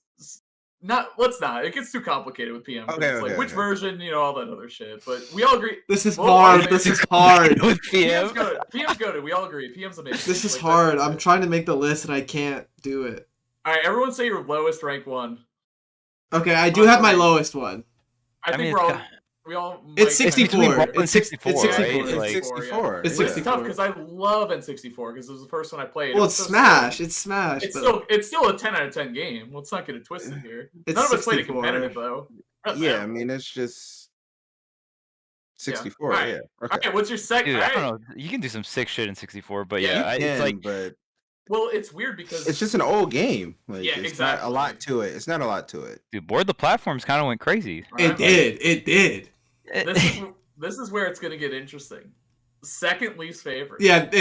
not. Let's not. It gets too complicated with PM. 'Cause Okay, it's like okay, which okay. version, all that other shit. But we all agree. This is Well, hard. okay. This is hard. With PM's PM. good. PM's good. We all agree. PM's amazing. This is Like, hard. that's I'm it. trying to make the list and I can't do it. All right, everyone say your lowest rank one. Okay, I do have my lowest one. I think mean, we're all. it's We all. It's might- 64. between Brawl and It's 64. It's 64. right? Like- 64. It's But it's 64. tough because I love N64 because it was the first one I played. Well, It it's was so Smash. silly. It's Smash. It's but still a 10 out of 10 game. Let's not get it twisted here. It's None of us played it 64. competitive though. Yeah, I mean, it's just 64. Alright. Yeah. Okay. Okay, what's your second? Dude, I don't know. You can do some sick shit in 64, but yeah, You it's can, like but Well, it's weird because it's just an old game. Like, Yeah, it's not a lot exactly. to it. It's not a lot to it. dude, Board the Platforms kind of went crazy. It did. It did. This is where it's gonna get interesting. Second least favorite. Yeah, Ready?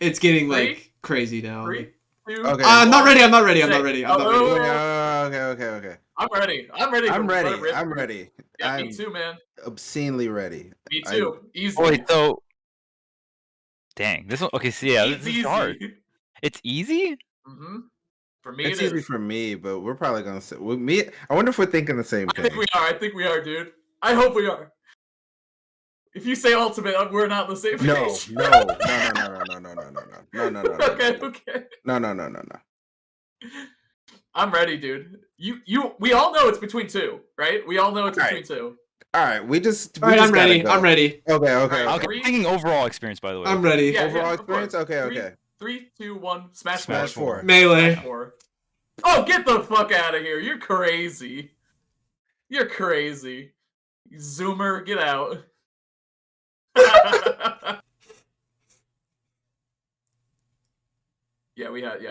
it's getting Three? like crazy now. 3, 2. Okay. I'm not ready. I'm not ready. I'm Say- not ready. I'm not Oh, ready. Okay. I'm ready. I'm ready. I'm to let ready. it rip. I'm ready. Yeah, me I'm too, man. obscenely ready. Me too. Easy. Wait, so dang, this one. Okay, so yeah, It's this is hard. It's easy. Mm-hmm. For me, It's it easy is. for me, but we're probably gonna say with me. I wonder if we're thinking the same I think thing. we are. I think we are, dude. I hope we are. If you say ultimate, we're not on the same No, page. no. Okay. No. I'm ready, dude. We all know it's between two, right? We all know it's Alright. between two. All right, we All right, just I'm gotta ready. go. I'm ready. Okay. Alright, Okay, Three- thinking overall experience, by the way. I'm ready. Yeah, Overall of course. experience. Okay. 3, 2, 1. Smash Smash 4. 4. Melee. Smash 4. Oh, get the fuck out of here! You're crazy. You're crazy. Zoomer, get out.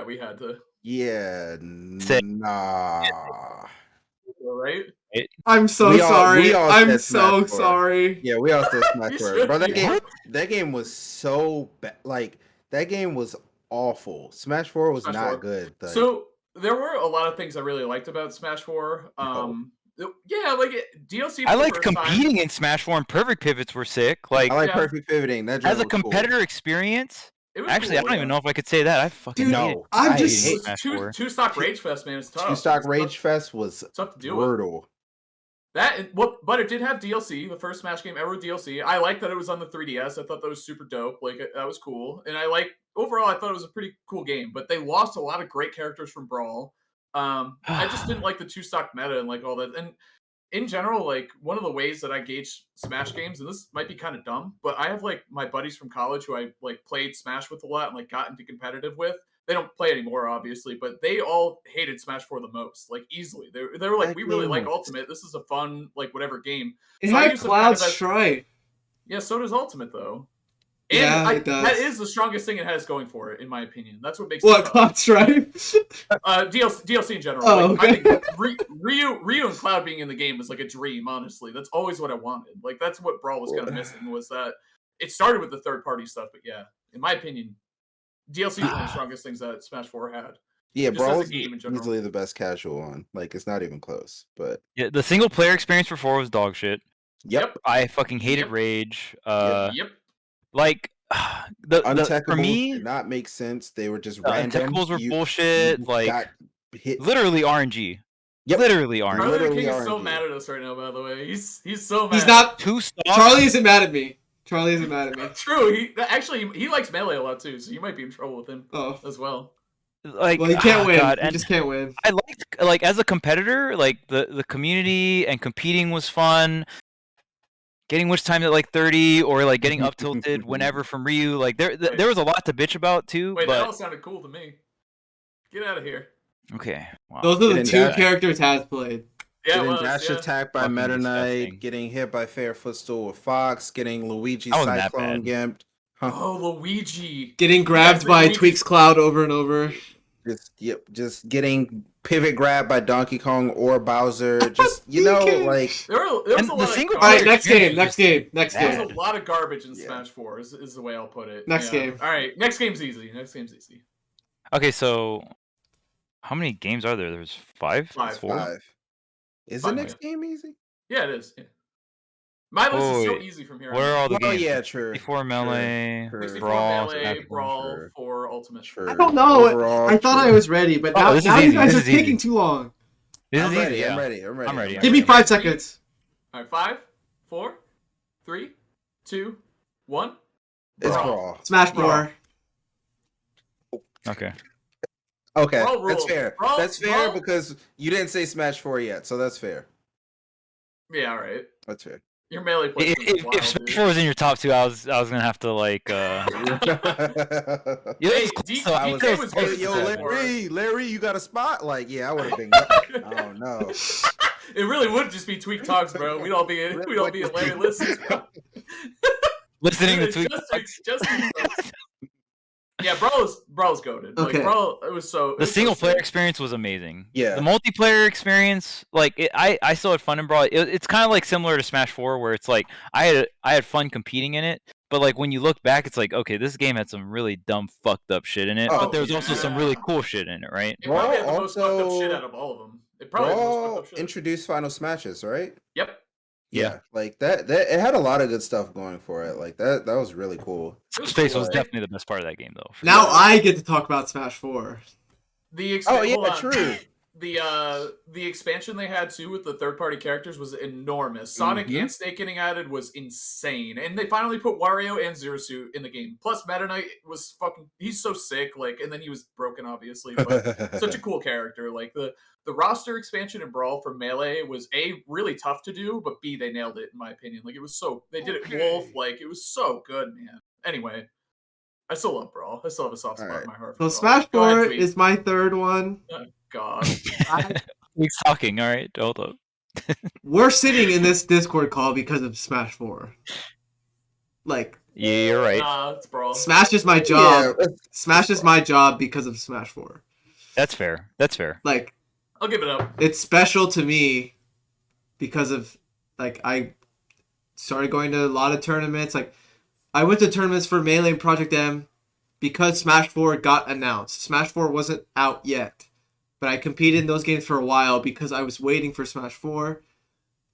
we had to. Yeah. Sick. Nah. Right? I'm so We all sorry. said I'm Smash so 4. sorry. Yeah, we all still Smash You 4. should Bro, be. that game was so bad. Like, that game was awful. Smash 4 was Smash not 4. good. Like, So there were a lot of things I really liked about Smash 4. Yeah, like DLC. I for the liked first time. competing in Smash 4, and perfect pivots were sick. Like, I like Yeah. perfect pivoting. That as a joint was cool. competitor experience, It was actually, cool, I don't yeah. even know if I could say that. I fucking Dude, hate No, I'm I just- It hate was Smash two 4. stock Rage Fest, man. It's tough. Two-Stock It's Rage Fest was tough to deal with. brutal. But it did have DLC, the first Smash game ever with DLC. I like that it was on the 3DS. I thought that was super dope. Like that was cool, and overall I thought it was a pretty cool game. But they lost a lot of great characters from Brawl. I just didn't like the two stock meta and like all that. And in general, like one of the ways that I gauge Smash games, and this might be kind of dumb, but I have like my buddies from college who I like played Smash with a lot and like got into competitive with. They don't play anymore, obviously, but they all hated Smash 4 the most, like easily. They were like, That we really game like was- Ultimate. This is a fun, like whatever game. It So I had use them Cloud kind of as- Strife. Yeah, so does Ultimate though. And Yeah, it does. that is the strongest thing it has going for it, in my opinion. That's what makes What, it tough. Cloud Strife? DLC in general. Oh, like, I okay. think Ryu and Cloud being in the game was like a dream. Honestly, that's always what I wanted. Like that's what Brawl was kind of missing, was that it started with the third party stuff. But yeah, in my opinion, DLC is one of the strongest things that Smash 4 had. Yeah, Just as Brawl a is game in general. easily the best casual one. Like, it's not even close. But Yeah, the single player experience for 4 was dog shit. yep, I fucking hated Yep. Rage. Yep. Like the untechable for me, did not make sense. They were just the random. untechable were You- bullshit. you Like got hit. literally RNG. Yep. Literally RNG. Charlie Literally King is so RNG. mad at us right now. By the way, he's so mad. He's not. 2 stocks. Charlie isn't mad at me. Charlie isn't mad at me. True. He likes Melee a lot too, so you might be in trouble with him Oh. as well. Like Well, you can't win. God, You and just can't win. I liked like as a competitor, like the community and competing was fun. Getting witch time at like 30 or like getting up tilted whenever from Ryu, like there was a lot to bitch about too. Wait, that all But sounded cool to me. Get out of here. okay, wow. Those are the Didn't two die. characters has played. Yeah, it Getting was, dash yeah. attack by Fucking Meta Knight, disgusting. getting hit by Fair Footstool with Fox, getting Luigi That wasn't that Cyclone bad. gimped. Huh. Oh, Luigi. Getting grabbed by Luigi. Tweek's Cloud over and over. Just getting pivot grabbed by Donkey Kong or Bowser. Just like There was And a the lot single of All right, garbage. next game. Next game. Next Bad. game. There's a lot of garbage in Yeah. Smash 4, is the way I'll put it. Next game. All right, next game's easy. Okay, so how many games are there? There's 5? Five. 4? 5. Is Fuck the yeah. next game easy? Yeah, it is. Yeah. My list is so wait. easy from here. Where are all the Well, games? yeah, true. 64 Melee, True. 64 Brawl, Melee, Smash Bros. Brawl, True. 4 Ultimate. True. I don't know. Overall, I thought I true. was ready, but Oh, now, this is now you easy. guys This are is easy. taking too long. This I'm is ready. easy. I'm Yeah. ready. I'm ready. I'm ready. Give me I'm 5 ready. seconds. All right, 5, 4, 3, 2, 1. It's Brawl. Brawl. Smash Brawl. 4. Okay. Okay, Brawl that's rules. fair. Brawl- That's fair Brawl- because you didn't say Smash 4 yet, so that's fair. Yeah, all right. That's fair. Your melee play If Smash 4 was in your top 2, I was gonna have to like. Yeah, Hey, it's close, D- though. I I was, DK was was close good to yo, that. Larry, you got a spot? Like, yeah, I would have been. Oh no. It really would just be Tweek Talks, bro. We'd all be in Larry listens, bro. Listening to It's Tweek just Tweek Talks. Yeah, Brawl's goated. Okay. Like, Brawl, it was so. The single player experience was amazing. Yeah. The multiplayer experience, like I still had fun in Brawl. It's kind of like similar to Smash 4, where it's like I had fun competing in it, but like when you look back, it's like, okay, this game had some really dumb, fucked up shit in it, Oh, but there was also some really yeah. cool shit in it, right? It probably had the Brawl most fucked up also- shit out of all of them. It probably had the most Brawl fucked up shit. introduced Final Smashes, right? Yep. Yeah. Like that it had a lot of good stuff going for it. Like that was really cool. Space was cool. definitely the best part of that game, though. for Now sure. I get to talk about Smash 4. Oh yeah, hold on. true. The expansion they had too with the third-party characters was enormous. Sonic Mhm. and Snake getting added was insane, and they finally put Wario and Zero Suit in the game. Plus, Meta Knight was fucking—he's so sick. Like, and then he was broken, obviously, but such a cool character. Like the roster expansion in Brawl for Melee was A, really tough to do, but B, they nailed it in my opinion. Like it was so they did it Wolf, like it was so good, man. Anyway, I still love Brawl. I still have a soft spot Alright. in my heart. So For Brawl. Smash Go ahead, 4 Tweek. is my third one. Oh, God. He's talking. All right, hold up. We're sitting in this Discord call because of Smash 4. Like, Yeah, you're right. Nah, it's Brawl. Smash is my job. Smash is my job because of Smash 4. That's fair. That's fair. Like, I'll give it up. it's special to me because of, like, I started going to a lot of tournaments. Like, I went to tournaments for Melee and Project M because Smash 4 got announced. Smash 4 wasn't out yet, but I competed in those games for a while because I was waiting for Smash 4.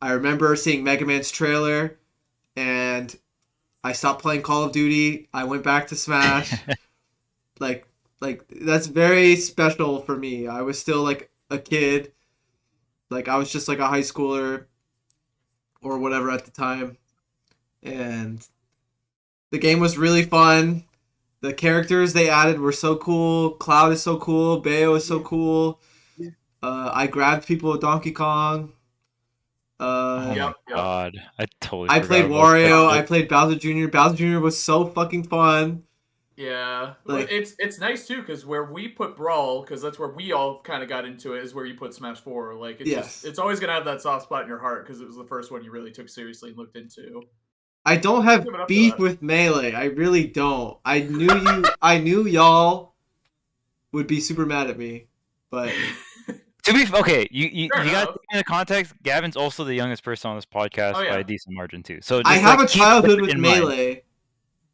I remember seeing Mega Man's trailer, and I stopped playing Call of Duty. I went back to Smash. like that's very special for me. I was still like a kid. Like I was just like a high schooler or whatever at the time. And the game was really fun. The characters they added were so cool. Cloud is so cool. Bayo is so cool. Yeah. I grabbed people with Donkey Kong. Oh Yep, my yep. god, I totally. I forgot played about Wario. that I played Bowser Jr. Bowser Jr. was so fucking fun. Yeah, Like- it's nice too because where we put Brawl, because that's where we all kind of got into it, is where you put Smash 4. Like it's Yes. just, it's always gonna have that soft spot in your heart because it was the first one you really took seriously and looked into. I don't have Give it up for beef that. with Melee. I really don't. I knew y'all would be super mad at me, but To be okay, you Fair got to enough. take into context. Gavin's also the youngest person on this podcast Oh, yeah. by a decent margin too. So I just, have like, a keep childhood that with in mind. Melee.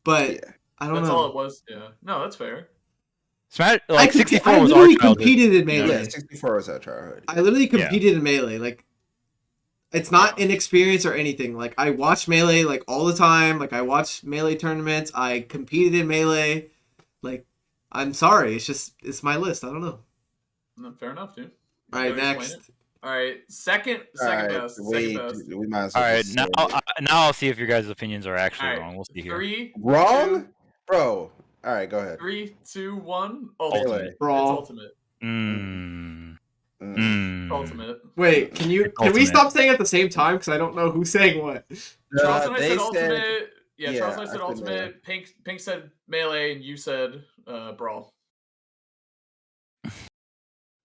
But Yeah. I don't That's know. all it was. Yeah, no, that's fair. Smash like 64 I was our literally childhood. competed in Yeah, Melee. 64 was that childhood. I literally Yeah. competed in Melee. Like, it's not inexperience or anything. Like, I watch Melee like all the time. Like, I watch Melee tournaments. I competed in Melee. Like, I'm sorry. It's my list. I don't know. No, fair enough, dude. All right, Gotta explain next. it. All right, second Alright, best. we Second best. might as All well right, just now say it. now I'll see if your guys' opinions are actually All right, wrong. We'll see here. 3, Wrong? 2, Bro. Alright, go ahead. 3, 2, 1. Ultimate. Ultimate. Brawl. It's ultimate. Mm. Mm. Mm. Ultimate. Wait, can we Ultimate. stop saying at the same time? Because I don't know who's saying what. Charles and I they said said- ultimate. Yeah, Charles and I I said said ultimate. Pink said melee, and you said Brawl.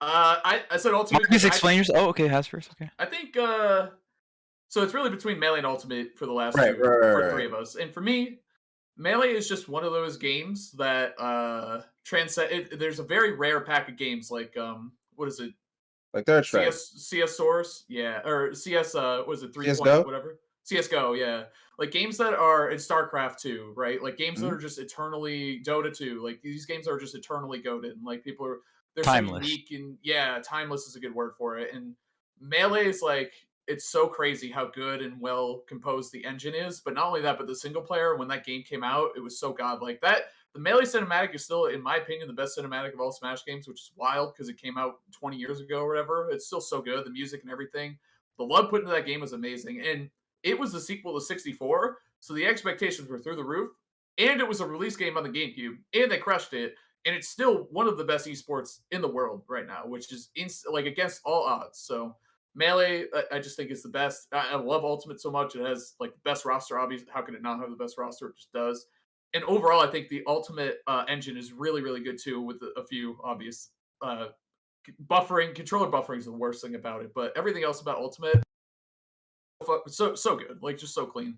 I said ultimate. Please because explain yourself. Oh, okay, Has first. Okay. I think so. It's really between melee and ultimate for the last Right, two, right, for right, three of us. And for me, melee is just one of those games that transcend. There's a very rare pack of games like what is it? Like they're trash. CS Source, yeah, or CS. Was it 3 CS:GO? whatever? CS:GO, yeah. Like games that are in StarCraft 2, right? Like games that are just eternally Dota 2. Like these games are just eternally goated, and like people are they're Timeless. so unique and yeah, timeless is a good word for it. And Melee is like, it's so crazy how good and well composed the engine is. But not only that, but the single player, when that game came out, it was so godlike. The Melee cinematic is still, in my opinion, the best cinematic of all Smash games, which is wild because it came out 20 years ago or whatever. It's still so good. The music and everything. The love put into that game was amazing. And it was the sequel to 64, so the expectations were through the roof. And it was a release game on the GameCube, and they crushed it. And it's still one of the best esports in the world right now, which is like against all odds. So Melee, I just think is the best. I love Ultimate so much. It has like the best roster. Obviously, how could it not have the best roster? It just does. And overall, I think the Ultimate engine is really, really good too, with a few obvious buffering. Controller buffering is the worst thing about it, but everything else about Ultimate, so good. Like just so clean.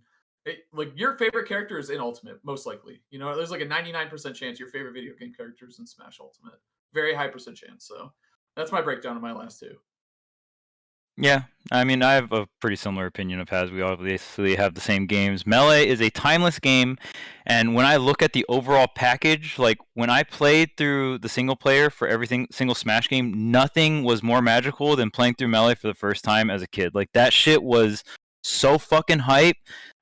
Like your favorite character is in Ultimate, most likely. You know, there's like a 99% chance your favorite video game character is in Smash Ultimate. Very high percent chance. So that's my breakdown of my last two. Yeah, I mean, I have a pretty similar opinion of Haz. We obviously have the same games. Melee is a timeless game, and when I look at the overall package, like when I played through the single player for everything single Smash game, nothing was more magical than playing through Melee for the first time as a kid. Like that shit was so fucking hype.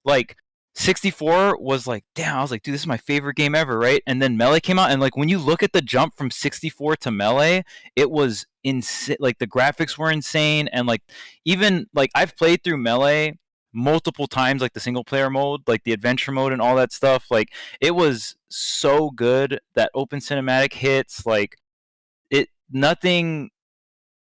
Like 64 was like, damn, I was like, dude, this is my favorite game ever, right? And then Melee came out, and like when you look at the jump from 64 to Melee, it was insane. Like the graphics were insane, and like even like I've played through Melee multiple times, like the single player mode, like the adventure mode and all that stuff. Like it was so good. That open cinematic hits, like it nothing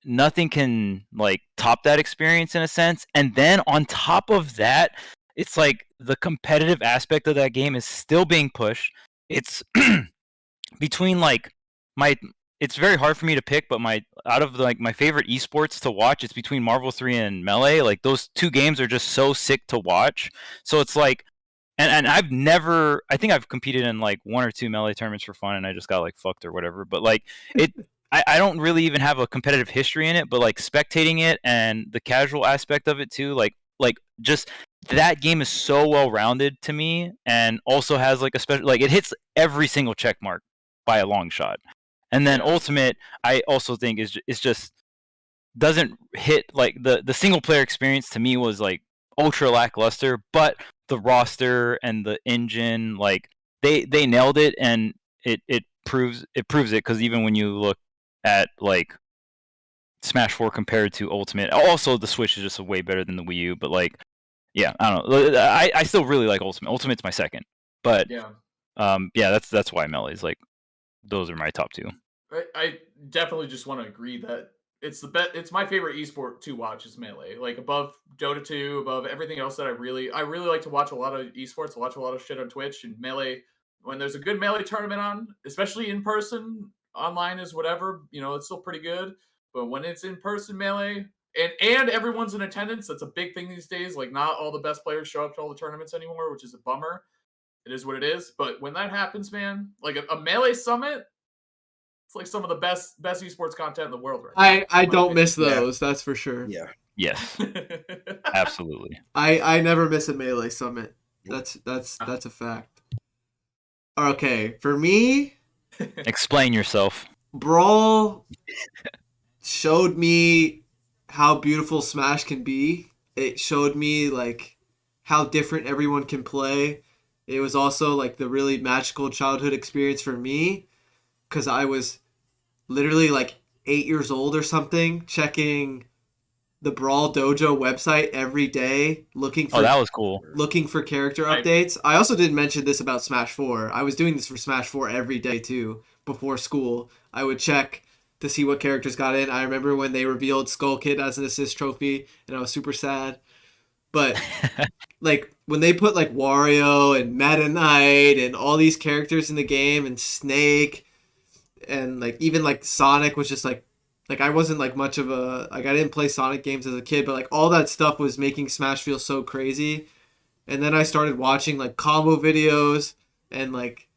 can like top that experience in a sense. And then on top of that, it's like the competitive aspect of that game is still being pushed. It's between like it's very hard for me to pick, but out of like my favorite esports to watch, it's between Marvel 3 and Melee. Like those two games are just so sick to watch. So it's like, and I think I've competed in like one or two Melee tournaments for fun, and I just got like fucked or whatever. But like I don't really even have a competitive history in it, but like spectating it and the casual aspect of it too, like just that game is so well rounded to me, and also has like a special, like it hits every single check mark by a long shot. And then Ultimate, I also think is just doesn't hit like the single player experience to me was like ultra lackluster, but the roster and the engine, like they nailed it, and it proves it because even when you look at like Smash 4 compared to Ultimate, also the Switch is just way better than the Wii U, but like yeah, I don't know. I still really like Ultimate. Ultimate's my second, but that's why Melee's like those are my top two. I definitely just want to agree that it's the best. It's my favorite esport to watch is Melee, like above Dota 2, above everything else that I really like to watch a lot of esports. I watch a lot of shit on Twitch, and Melee, when there's a good Melee tournament on, especially in person, online is whatever, you know, it's still pretty good. But when it's in person Melee, and everyone's in attendance, that's a big thing these days. Like not all the best players show up to all the tournaments anymore, which is a bummer. It is what it is. But when that happens, man, like a Melee summit, it's like some of the best esports content in the world right now. I don't miss those, that's for sure. Yeah. Yes. Absolutely. I never miss a Melee summit. That's a fact. Okay, for me, explain yourself. Brawl showed me how beautiful Smash can be. It showed me like how different everyone can play. It was also like the really magical childhood experience for me, because I was literally like 8 years old or something, checking the Brawl Dojo website every day, looking for that was cool. Looking for character updates. I also didn't mention this about Smash 4. I was doing this for Smash 4 every day too. Before school, I would check to see what characters got in. I remember when they revealed Skull Kid as an assist trophy, and I was super sad. But like when they put like Wario and Meta Knight and all these characters in the game, and Snake, and like even like Sonic was just like I wasn't like much of a, like I didn't play Sonic games as a kid, but like all that stuff was making Smash feel so crazy. And then I started watching like combo videos, and like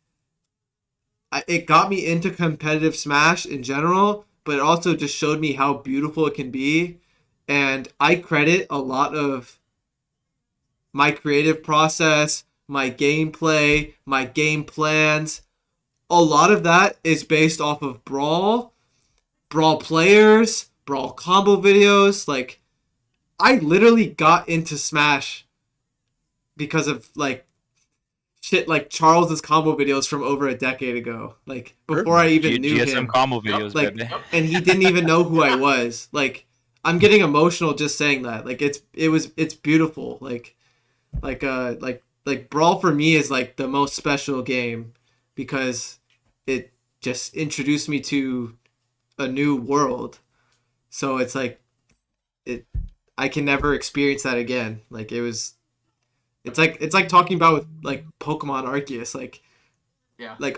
it got me into competitive Smash in general, but it also just showed me how beautiful it can be. And I credit a lot of my creative process, my gameplay, my game plans. A lot of that is based off of Brawl players, Brawl combo videos. Like I literally got into Smash because of like shit like Charles's combo videos from over a decade ago. Like before I even knew GSM him. combo videos, Like, baby. and he didn't even know who I was. Like, I'm getting emotional just saying that. Like, it's beautiful. Like Brawl for me is like the most special game because it just introduced me to a new world. So it's like I can never experience that again. Like it's like talking about with like Pokemon Arceus. Like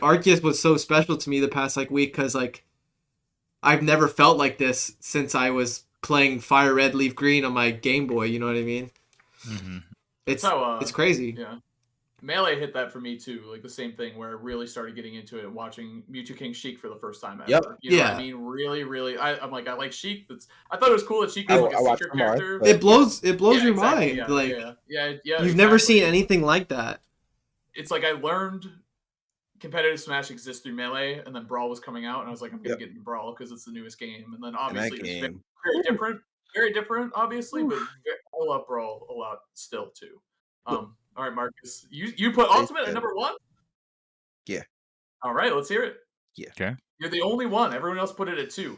Arceus was so special to me the past like week because like I've never felt like this since I was playing Fire Red Leaf Green on my Game Boy. You know what I mean? Mm-hmm. It's crazy. Yeah. Melee hit that for me too, like the same thing where I really started getting into it and watching Mewtwo King Sheik for the first time ever. Yep. You know what I mean? Really, I'm like, I like Sheik. I thought it was cool that Sheik was like a secret character. It blows your exactly, mind. Yeah. You've never seen anything like that. It's like I learned competitive Smash exists through Melee, and then Brawl was coming out, and I was like, I'm gonna get into Brawl because it's the newest game. And then obviously it's very different, obviously, but I love Brawl a lot still too. All right, Marcus, you put Ultimate at number 1? Yeah. All right, let's hear it. Yeah. Okay. You're the only one. Everyone else put it at 2.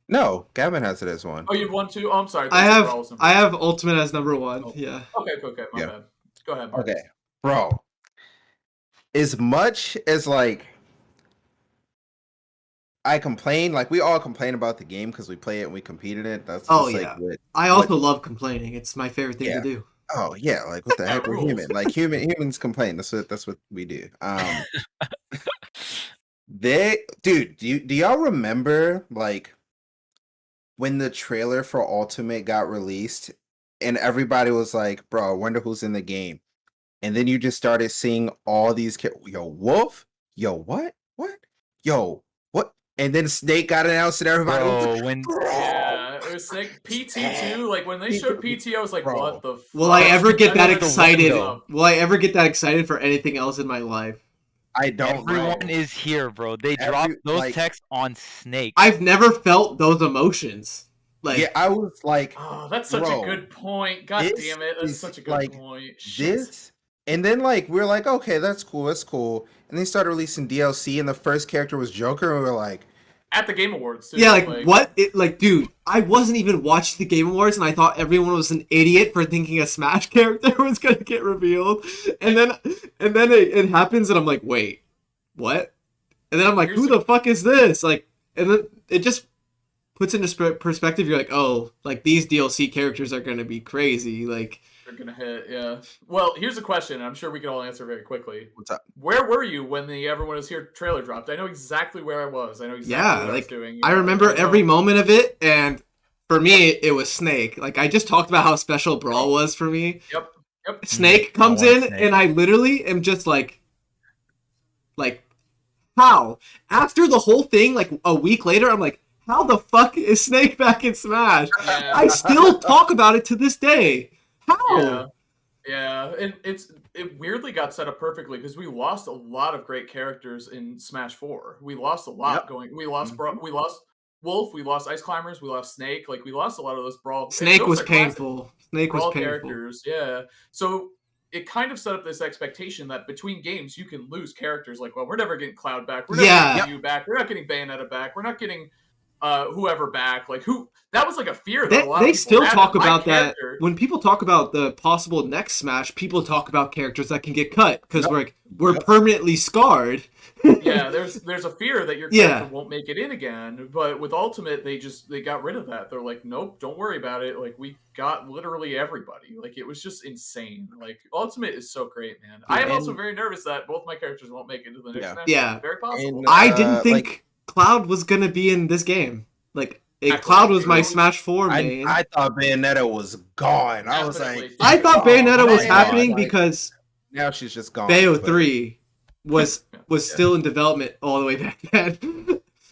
No, Gavin has it as 1. Oh, you have 1 too? Oh, I'm sorry. I have Ultimate as number 1. Oh. Yeah. Okay. My bad. Go ahead, Marcus. Okay, bro. As much as like I complain, like we all complain about the game because we play it and we compete in it. That's just I also love complaining. It's my favorite thing to do. Oh yeah, like what the heck, we're human. Like humans complain. That's what we do. Do y'all remember like when the trailer for Ultimate got released and everybody was like, bro, I wonder who's in the game. And then you just started seeing all these yo, Wolf, yo, what? Yo, what? And then Snake got announced and everybody was like, yeah, it was like PT2. Like when they showed PT, I was like, what the fuck? Will I ever get that excited? Will I ever get that excited for anything else in my life? I don't know. Everyone is here, bro. They dropped those texts on Snake. I've never felt those emotions. Like, yeah, I was like, oh, that's such a good point. God damn it, that's such a good point. Shit. And then like we were like, okay, that's cool. And they started releasing DLC, and the first character was Joker, and we were like, at the Game Awards too. Yeah, like what? Dude, I wasn't even watching the Game Awards, and I thought everyone was an idiot for thinking a Smash character was gonna get revealed. And then it happens, and I'm like, wait, what? And then I'm like, who the fuck is this? Like, and then it just puts into perspective. You're like, oh, like these DLC characters are gonna be crazy. Like, they're gonna hit, yeah. Well, here's a question. I'm sure we can all answer very quickly. What's up? Where were you when the Everyone Is Here trailer dropped? I know exactly where I was. I know exactly what I was doing. I remember every moment of it, and for me, it was Snake. Like, I just talked about how special Brawl was for me. Yep. Snake comes in, and I literally am just like, how? After the whole thing, like a week later, I'm like, how the fuck is Snake back in Smash? Yeah. I still talk about it to this day. How? Yeah, and it weirdly got set up perfectly because we lost a lot of great characters in Smash 4. We lost a lot We lost we lost Wolf, we lost Ice Climbers, we lost Snake. Like we lost a lot of those Brawl. Snake was painful. Characters, yeah. So it kind of set up this expectation that between games you can lose characters. Like, well, we're never getting Cloud back. We're never getting you back. We're not getting Bayonetta back. We're not getting whoever back. Like who? That was like a fear that a lot of people still had talk with my about that character. when people talk about the possible next Smash. People talk about characters that can get cut because we're permanently scarred. Yeah, there's a fear that your character won't make it in again. But with Ultimate, they got rid of that. They're like, nope, don't worry about it. Like we got literally everybody. Like it was just insane. Like Ultimate is so great, man. I am also very nervous that both my characters won't make it to the next Smash. Yeah, very possible. And, I didn't think Cloud was gonna be in this game. Like Cloud was my Smash 4 main. I thought Bayonetta was gone. I was like, I thought Bayonetta was happening because now she's just gone. Bayo 3 was still in development all the way back then.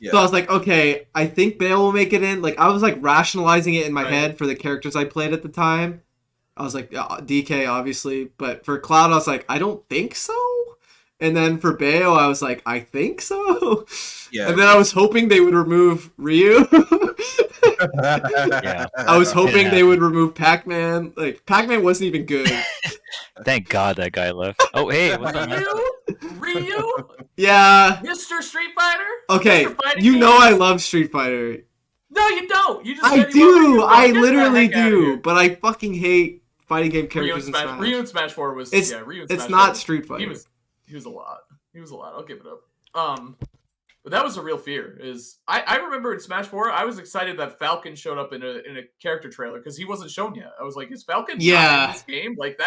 So I was like, okay, I think Bayo will make it in. Like I was like rationalizing it in my head for the characters I played at the time. I was like DK obviously, but for Cloud I was like, I don't think so. And then for Bayo, I was like, I think so. Yeah. And then I was hoping they would remove Ryu. Yeah. I was hoping Yeah. they would remove Pac-Man. Like, Pac-Man wasn't even good. Thank God that guy left. Oh, hey, what's up, man? Ryu, Yeah. Mr. Street Fighter. Okay, Mr. Fighting you know Games? I love Street Fighter. No, you don't. You just I said you love Ryu. do. I Get the literally heck outta do. here. But I fucking hate fighting game Ryu characters in and Smash. Ryu and Smash 4 was It's Ryu and it's Smash not 4. Street Fighter. He was a lot. He was a lot. I'll give it up. But that was a real fear. Is I remember in Smash 4, I was excited that Falcon showed up in a character trailer because he wasn't shown yet. I was like, is Falcon not Yeah. in this game? Like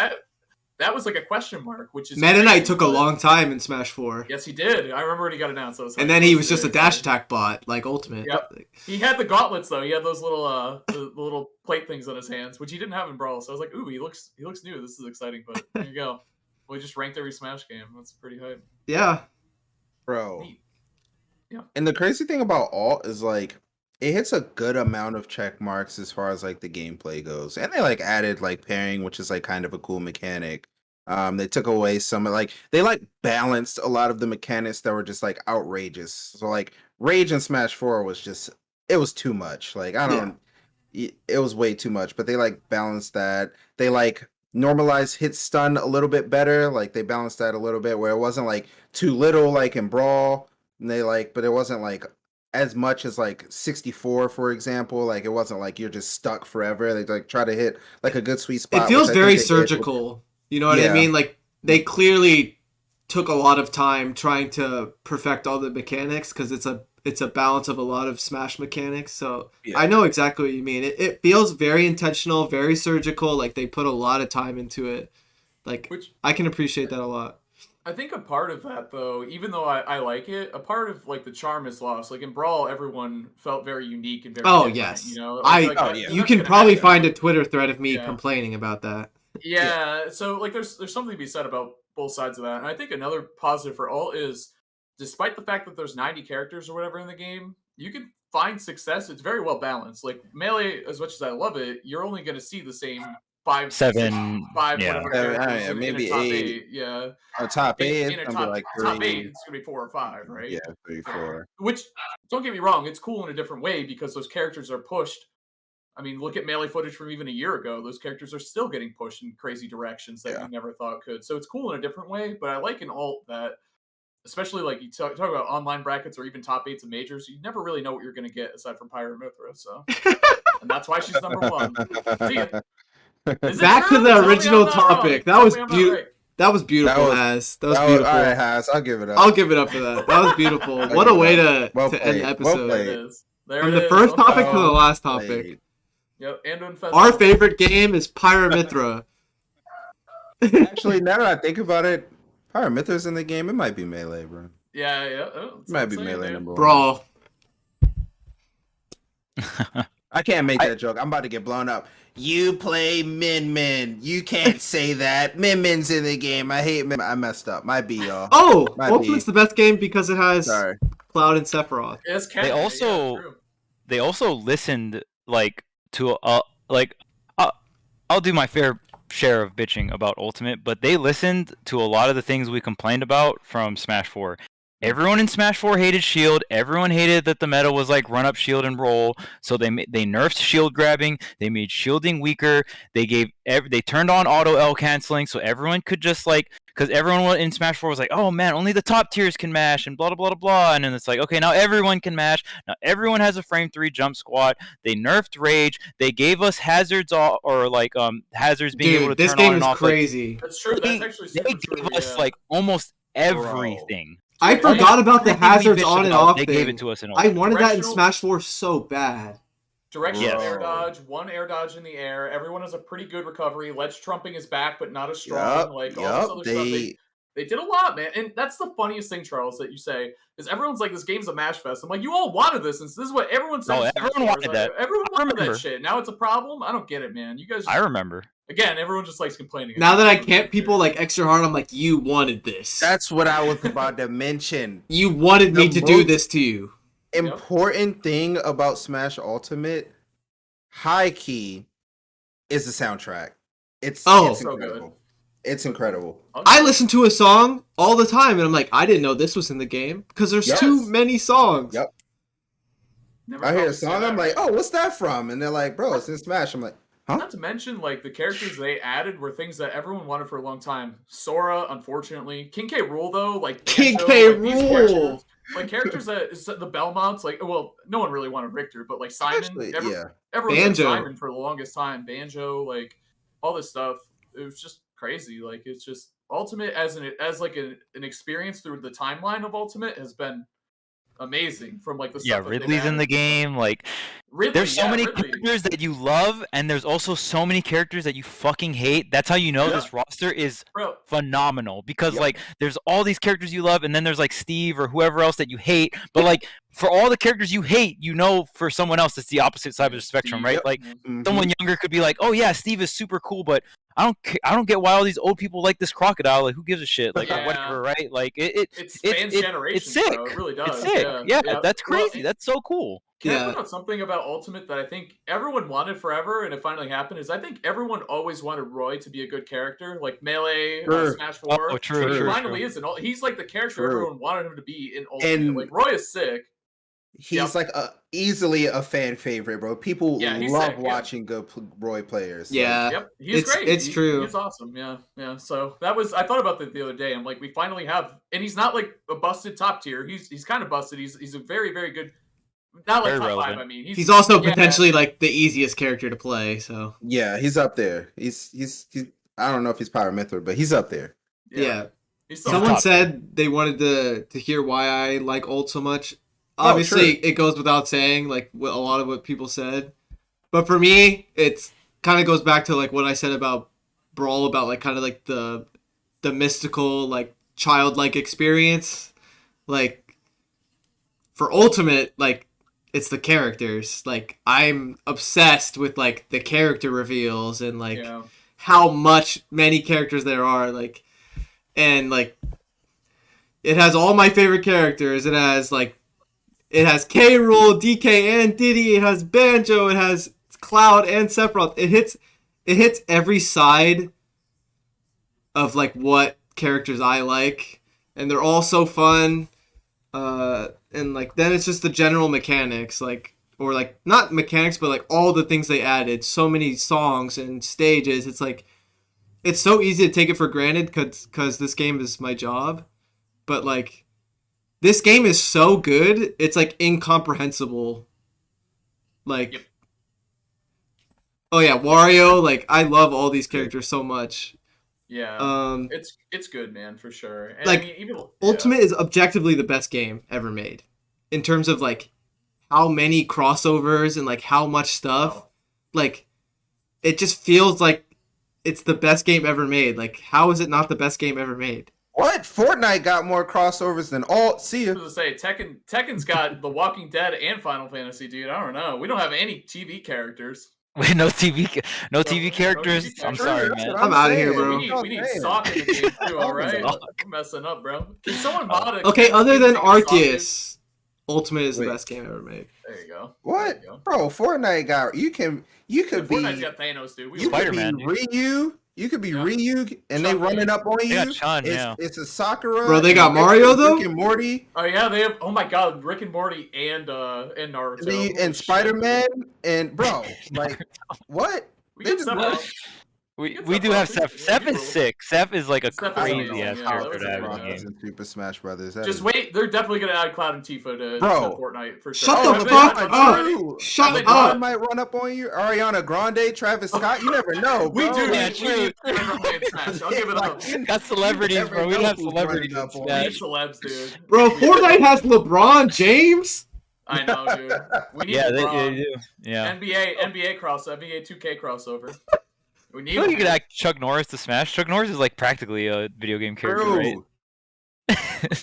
that was like a question mark, which is Meta Knight crazy, took a but- long time in Smash 4. Yes, he did. I remember when he got announced. I was And like, then he this was is just a very dash exciting. attack bot, like Ultimate. Yep. Like, He had the gauntlets though. He had those little the little plate things on his hands, which he didn't have in Brawl. So I was like, ooh, he looks new. This is exciting. But there you go. We just ranked every Smash game. That's pretty hype. yeah. Bro. Neat. Yeah. And the crazy thing about alt is like it hits a good amount of check marks as far as like the gameplay goes. And they like added like pairing, which is like kind of a cool mechanic. They took away some like they like balanced a lot of the mechanics that were just like outrageous. So like Rage in Smash 4 was just it was too much. Like I don't it was way too much, but they like balanced that. They like normalized hit stun a little bit better. Like they balanced that a little bit where it wasn't like too little like in Brawl. And they like, but it wasn't like as much as like 64, for example. Like it wasn't like you're just stuck forever. They like try to hit like a good sweet spot. It feels which I very think they did with- surgical. You know what I Yeah. mean? Like, they clearly took a lot of time trying to perfect all the mechanics because it's a balance of a lot of Smash mechanics. So Yeah. I know exactly what you mean. It feels very intentional, very surgical. Like, they put a lot of time into it. Like, Which I can appreciate that a lot. I think a part of that though, even though I like it, a part of like the charm is lost. Like in Brawl, everyone felt very unique and very Oh, different, yes. You know, I- like, oh, that- yeah. You that's can gonna probably happen. find a Twitter thread of me Yeah. complaining about that. Yeah, so like there's something to be said about both sides of that. And I think another positive for all is despite the fact that there's 90 characters or whatever in the game, you can find success. It's very well balanced. Like Melee, as much as I love it, you're only going to see the same 5, 7, 6, 5, yeah. whatever Yeah, characters yeah, in maybe a top 8. 8. Yeah. Our top 8 In is a gonna top, be like top 3. 8, it's going to be 4 or 5, right? Yeah, 3, 4. Which, don't get me wrong, it's cool in a different way because those characters are pushed. I mean, look at Melee footage from even a year ago. Those characters are still getting pushed in crazy directions that Yeah. we never thought could. So it's cool in a different way, but I like an alt that, especially like you talk about online brackets or even top 8s of majors, you never really know what you're going to get aside from Pyra and Mythra. So, and that's why she's number 1. See ya. Is it Back true? to the Tell me I'm original not wrong. topic. That Tell was me I'm not beautiful. right. That was beautiful, That was- Has. That was beautiful. All right, Has. I'll give it up. I'll give it up for that. That was beautiful. I'll What a give it way up. to, Well to end played. the Well episode. There played. it is. There From it the is. first Well topic to the done. last topic. Played. Yep, and Infest. Our favorite game is Pyra Mythra. Actually, now that I think about it, Pyra Mythra's in the game. It might be Melee, bro. Yeah. Oh, It that's might what be I'm saying, Melee dude. number 1. Brawl. I can't make that joke. I'm about to get blown up. You play Min Min. You can't say that. Min Min's in the game. I hate Min. I messed up. Might be y'all. Oh! Might Ultimate's be. the best game because it has Sorry. Cloud and Sephiroth. Yes, They also- true. They also listened like to I'll do my fair share of bitching about Ultimate, but they listened to a lot of the things we complained about from Smash 4. Everyone in Smash 4 hated Shield. Everyone hated that the meta was like run up shield and roll. So they nerfed shield grabbing. They made shielding weaker. They turned on auto L canceling so everyone could just like, because everyone in Smash 4 was like, oh man, only the top tiers can mash and blah blah blah blah. And then it's like, okay, now everyone can mash. Now everyone has a frame 3 jump squat. They nerfed Rage. They gave us hazards hazards being able to Dude, this turn game on and is off. Like, crazy. That's true. They- That's actually they super gave true. us Yeah. like almost everything. I Almost forgot about the Everything we hazards bitched on and about, off They thing. gave it to us in I wanted that in Directional- Smash 4 so bad. Directional Yes. air dodge, 1 air dodge in the air. Everyone has a pretty good recovery. Ledge trumping is back, but not as strong. Yup, Like all yup, this other stuff. They did a lot, man. And that's the funniest thing, Charles, that you say is everyone's like, this game's a mash fest. I'm like, you all wanted this, and this is what everyone said. No, in Smash everyone 4. wanted It's that. like, everyone wanted remember. that shit. Now it's a problem. I don't get it, man. You guys. I remember. Again, everyone just likes complaining. Now that I can't people like extra hard, I'm like, you wanted this. That's what I was about to mention. You wanted me The to do most- this to you. Important thing about Smash Ultimate, high key, is the soundtrack. It's Oh. it's So incredible. good. It's incredible. I listen to a song all the time, and I'm like, I didn't know this was in the game because there's Yes. too many songs. Yep. Never I hear felt a to see song, that, I'm like, right? oh, what's that from? And they're like, bro, it's in Smash. I'm like, huh? Not to mention, like, the characters they added were things that everyone wanted for a long time. Sora, unfortunately. King K. Rool, though, like, King Banjo, K. like, these Rool! characters, like, characters that the Belmonts, like, well, no one really wanted Richter, but, like, Simon, Actually, everyone Banjo. said Simon for the longest time. Banjo, like, all this stuff. It was just crazy. Like, it's just, Ultimate as an experience through the timeline of Ultimate has been amazing from, like, the Yeah, stuff that they've Ridley's in added. the game. Like, Ridley, there's so yeah, many Ridley. characters that you love, and there's also so many characters that you fucking hate. That's how you know Yeah. this roster is Bro, phenomenal. Because Yep. like, there's all these characters you love, and then there's like Steve or whoever else that you hate. But like, for all the characters you hate, you know, for someone else, it's the opposite side of the spectrum, Steve, right? yep. Like, Mhm. someone younger could be like, "Oh yeah, Steve is super cool," but I don't get why all these old people like this crocodile. Like, who gives a shit? Like, or Yeah. whatever, right? Like, it spans generations, it's sick. bro. It really does. It's sick. Yeah, Yeah. that's Well, crazy. That's so cool. Can I Yeah. put out something about Ultimate that I think everyone wanted forever, and it finally happened? Is I think everyone always wanted Roy to be a good character, like Melee, Sure. Smash 4. Oh, true, He true, finally is. He's like the character True. everyone wanted him to be in Ultimate. And- like Roy is sick. He's like easily a fan favorite, bro. People Yeah, he's love sick, yeah. watching good Roy players. Like, Yeah. Yep, he's It's- great. it's true. He's awesome. Yeah. So that was, I thought about that the other day. I'm like, we finally have, and he's not like a busted top tier. He's kind of busted. He's a very, very good. Not like Very top relevant. 5. I mean, He's also yeah. potentially like the easiest character to play. So yeah, he's up there. He's I don't know if he's Pyra Mythra, but he's up there. yeah. He's still Someone top said they wanted to hear why I like ult so much. Oh, Obviously, sure. it goes without saying, like a lot of what people said. But for me, it's kind of goes back to like what I said about Brawl, about like kind of like the mystical, like childlike experience. Like for Ultimate, like it's the characters. Like I'm obsessed with like the character reveals and like Yeah. how many characters there are. Like and like it has all my favorite characters. It has K. Rool, DK, and Diddy. It has Banjo. It has Cloud and Sephiroth. It hits every side of like what characters I like, and they're all so fun. And like then it's just the general mechanics, like or like not mechanics, but like all the things they added. So many songs and stages. It's like it's so easy to take it for granted because this game is my job, but like. This game is so good, it's like incomprehensible. Like, Yep. Oh yeah, Wario. Like I love all these characters so much. Yeah. It's good, man, for sure. And like, I mean, even Ultimate is objectively the best game ever made, in terms of like how many crossovers and like how much stuff. Oh. Like, it just feels like it's the best game ever made. Like, how is it not the best game ever made? What? Fortnite got more crossovers than all. See I ya. was gonna say Tekken's got The Walking Dead and Final Fantasy, dude. I don't know. We don't have any TV characters. Wait, no TV No characters. TV I'm characters. sorry, That's man. what I'm outta here, saying. bro. We need Damn. Sock in the game too. All right, Sock. we're messing up, bro. Can someone mod a? Okay, other than Sock, dude? Arceus, Ultimate is the Wait. best game ever made. There you go. What, There you go. bro? Fortnite got you could Fortnite's be got Thanos, dude. We you could be Spider-Man, dude. Ryu. You could be Yeah. Ryu, and they Chun-Li. running up on you. They got Chun, yeah. It's a Sakura. Bro, they got and Mario, though? Rick and Morty, Oh yeah, they have. Oh my god, Rick and Morty and Naruto Holy and shit. Spider Man, and bro, like what? We They get just- Sephiroth. We It's do Sephiroth, have too. Seth. Yeah, Seth he is rules. sick. Seth is like a Seth is crazy amazing, ass yeah, character that to have was in the really game. in Super Smash Brothers. That Just is- wait, they're definitely gonna add Cloud and Tifa to Bro. Fortnite for sure. Shut Oh, the have they fuck done that up. already? Dude, Shut they up. done might run up on you. Ariana Grande, Travis Scott. You never know. We bro. do. Yeah, we true. need everyone playing Smash. I'll give it up. That's celebrities, never bro. We know have who's celebrities running in up on We need Smash. celebs, dude. Bro, We do. Fortnite has LeBron James. I know, dude. We need Yeah, they LeBron. do. Yeah. NBA 2K crossover. We I need feel like you it. could act Chuck Norris to Smash. Chuck Norris is like practically a video game character, True. right?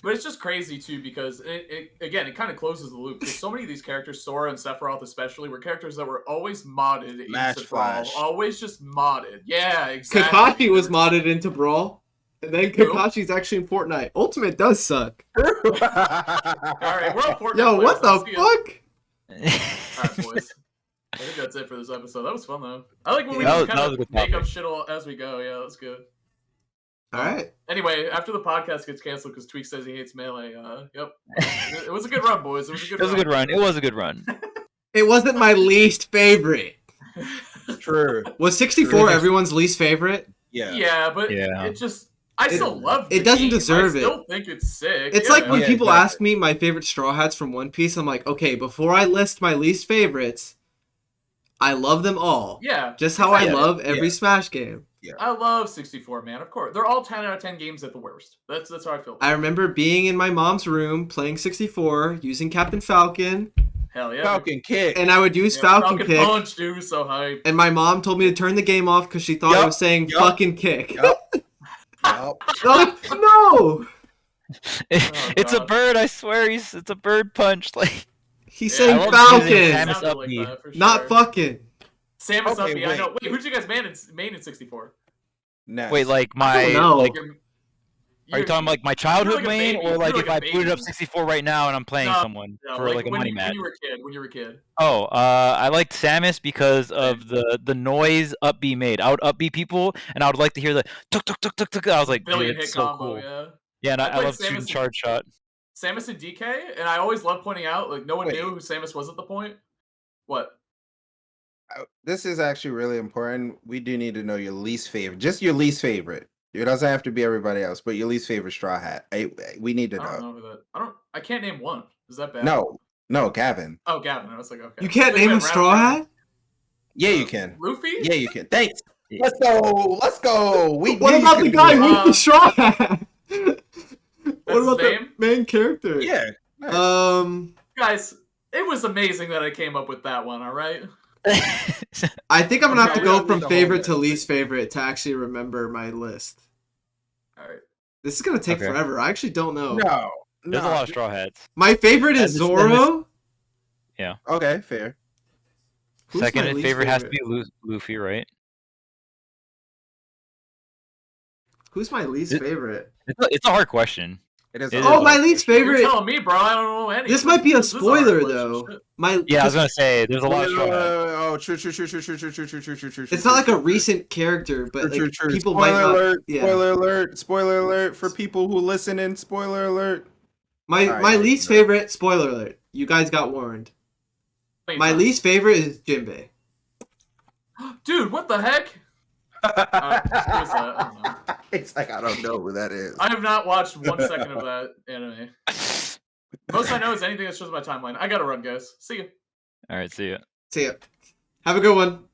But it's just crazy too because it kind of closes the loop because so many of these characters, Sora and Sephiroth especially, were characters that were always modded in Match Instant Brawl. Flash. Always just modded. Yeah, exactly. Kakashi was modded into Brawl. And then Kakashi's actually in Fortnite. Ultimate does suck. All right, we're all Fortnite. Yo, players. what the Let's get- fuck? All right, boys. I think that's it for this episode. That was fun though. I like when we That just was- kind that was a of good make topic. up shit all as we go. Yeah, that's good. All right. Anyway, after the podcast gets canceled because Tweek says he hates Melee, yep. It was a good run, boys. It was a good It was a good run. It was a good run. It wasn't my least favorite. True. Was 64 True. everyone's least favorite? Yeah. Yeah, but Yeah. it just... I still love it the doesn't game. deserve I it. still think it's sick. It's yeah. like when Yeah, people exactly. ask me my favorite Straw Hats from One Piece, I'm like, okay, before I list my least favorites, I love them all. Yeah. Just how I exactly. love every Smash game. I love 64, man. Of course. They're all 10 out of 10 games at the worst. That's how I feel. I remember being in my mom's room playing 64, using Captain Falcon, Hell yeah. Falcon kick. and I would use Yeah, Falcon Kick. Punch, dude. So hype. And my mom told me to turn the game off because she thought I Yup, was saying yup, fucking kick. Yup. Like, no! It's a God. bird. I swear, it's a bird punch. Like He's Yeah, saying I love Falcon, using Sounded Samus like Upbeat. that, for not sure. fucking. Samus Okay, Upbeat. I wait. know. Wait, who'd you guys main in 64? Nice. wait, like I my don't know. like. Are you talking like my childhood like a main, baby. or like You're if like I a booted up baby. 64 right now and I'm playing No, someone No, for like a when money you, match? when you were a kid. Oh, I liked Samus because of the noise up B made. I would up B people, and I would like to hear the tuk tuk tuk tuk tuk. I was like, dude, Billion it's hit so combo, cool. yeah. Yeah, and I I played love shooting Samus- charge shot. Samus and DK, and I always love pointing out, like, no one Wait. knew who Samus was at the point. What? This is actually really important. We do need to know your least favorite. Just your least favorite. It doesn't have to be everybody else, but your least favorite Straw Hat. We need to I don't know. know who that. I can't name one. Is that bad? No, Gavin. Oh, Gavin. I was like, okay. You can't Wait, name wait, a round- Straw round- Hat? Yeah, you can. Luffy? Yeah, you can. Thanks. Let's go. Let's go. We What knew you about could the do guy it. with the Straw Hat? What his about the name? main character? Yeah. Nice. Guys, it was amazing that I came up with that one, all right? I think I'm gonna have Okay, to we go don't from need the whole favorite to list. least favorite to actually remember my list. All right. This is gonna take Okay. forever. I actually don't know. No. There's a lot of straw hats. My favorite is And this- Zoro. Okay, fair. Who's my Second least favorite has to be Luffy, right? Who's my least It- favorite? It's a hard question. It is. It is Oh, a my lot. least You're favorite. telling me, bro. I don't know any. This might be a This is hard spoiler question, though. shit. My Yeah, I was gonna say there's a lot of straw hats. Oh, true. It's not like a recent character, but like people might Spoiler not. alert! Yeah. Spoiler alert! Spoiler alert for people who listen in. Spoiler alert! My Alright, my yeah, least no. favorite. Spoiler alert. You guys got warned. Wait, My no. least favorite is Jinbei. Dude, what the heck? Who is that? I don't know. It's like I don't know who that is. I have not watched 1 second of that anime. Most I know is anything that shows my timeline. I gotta run, guys. See you. All right, see ya. See ya. Have a good one.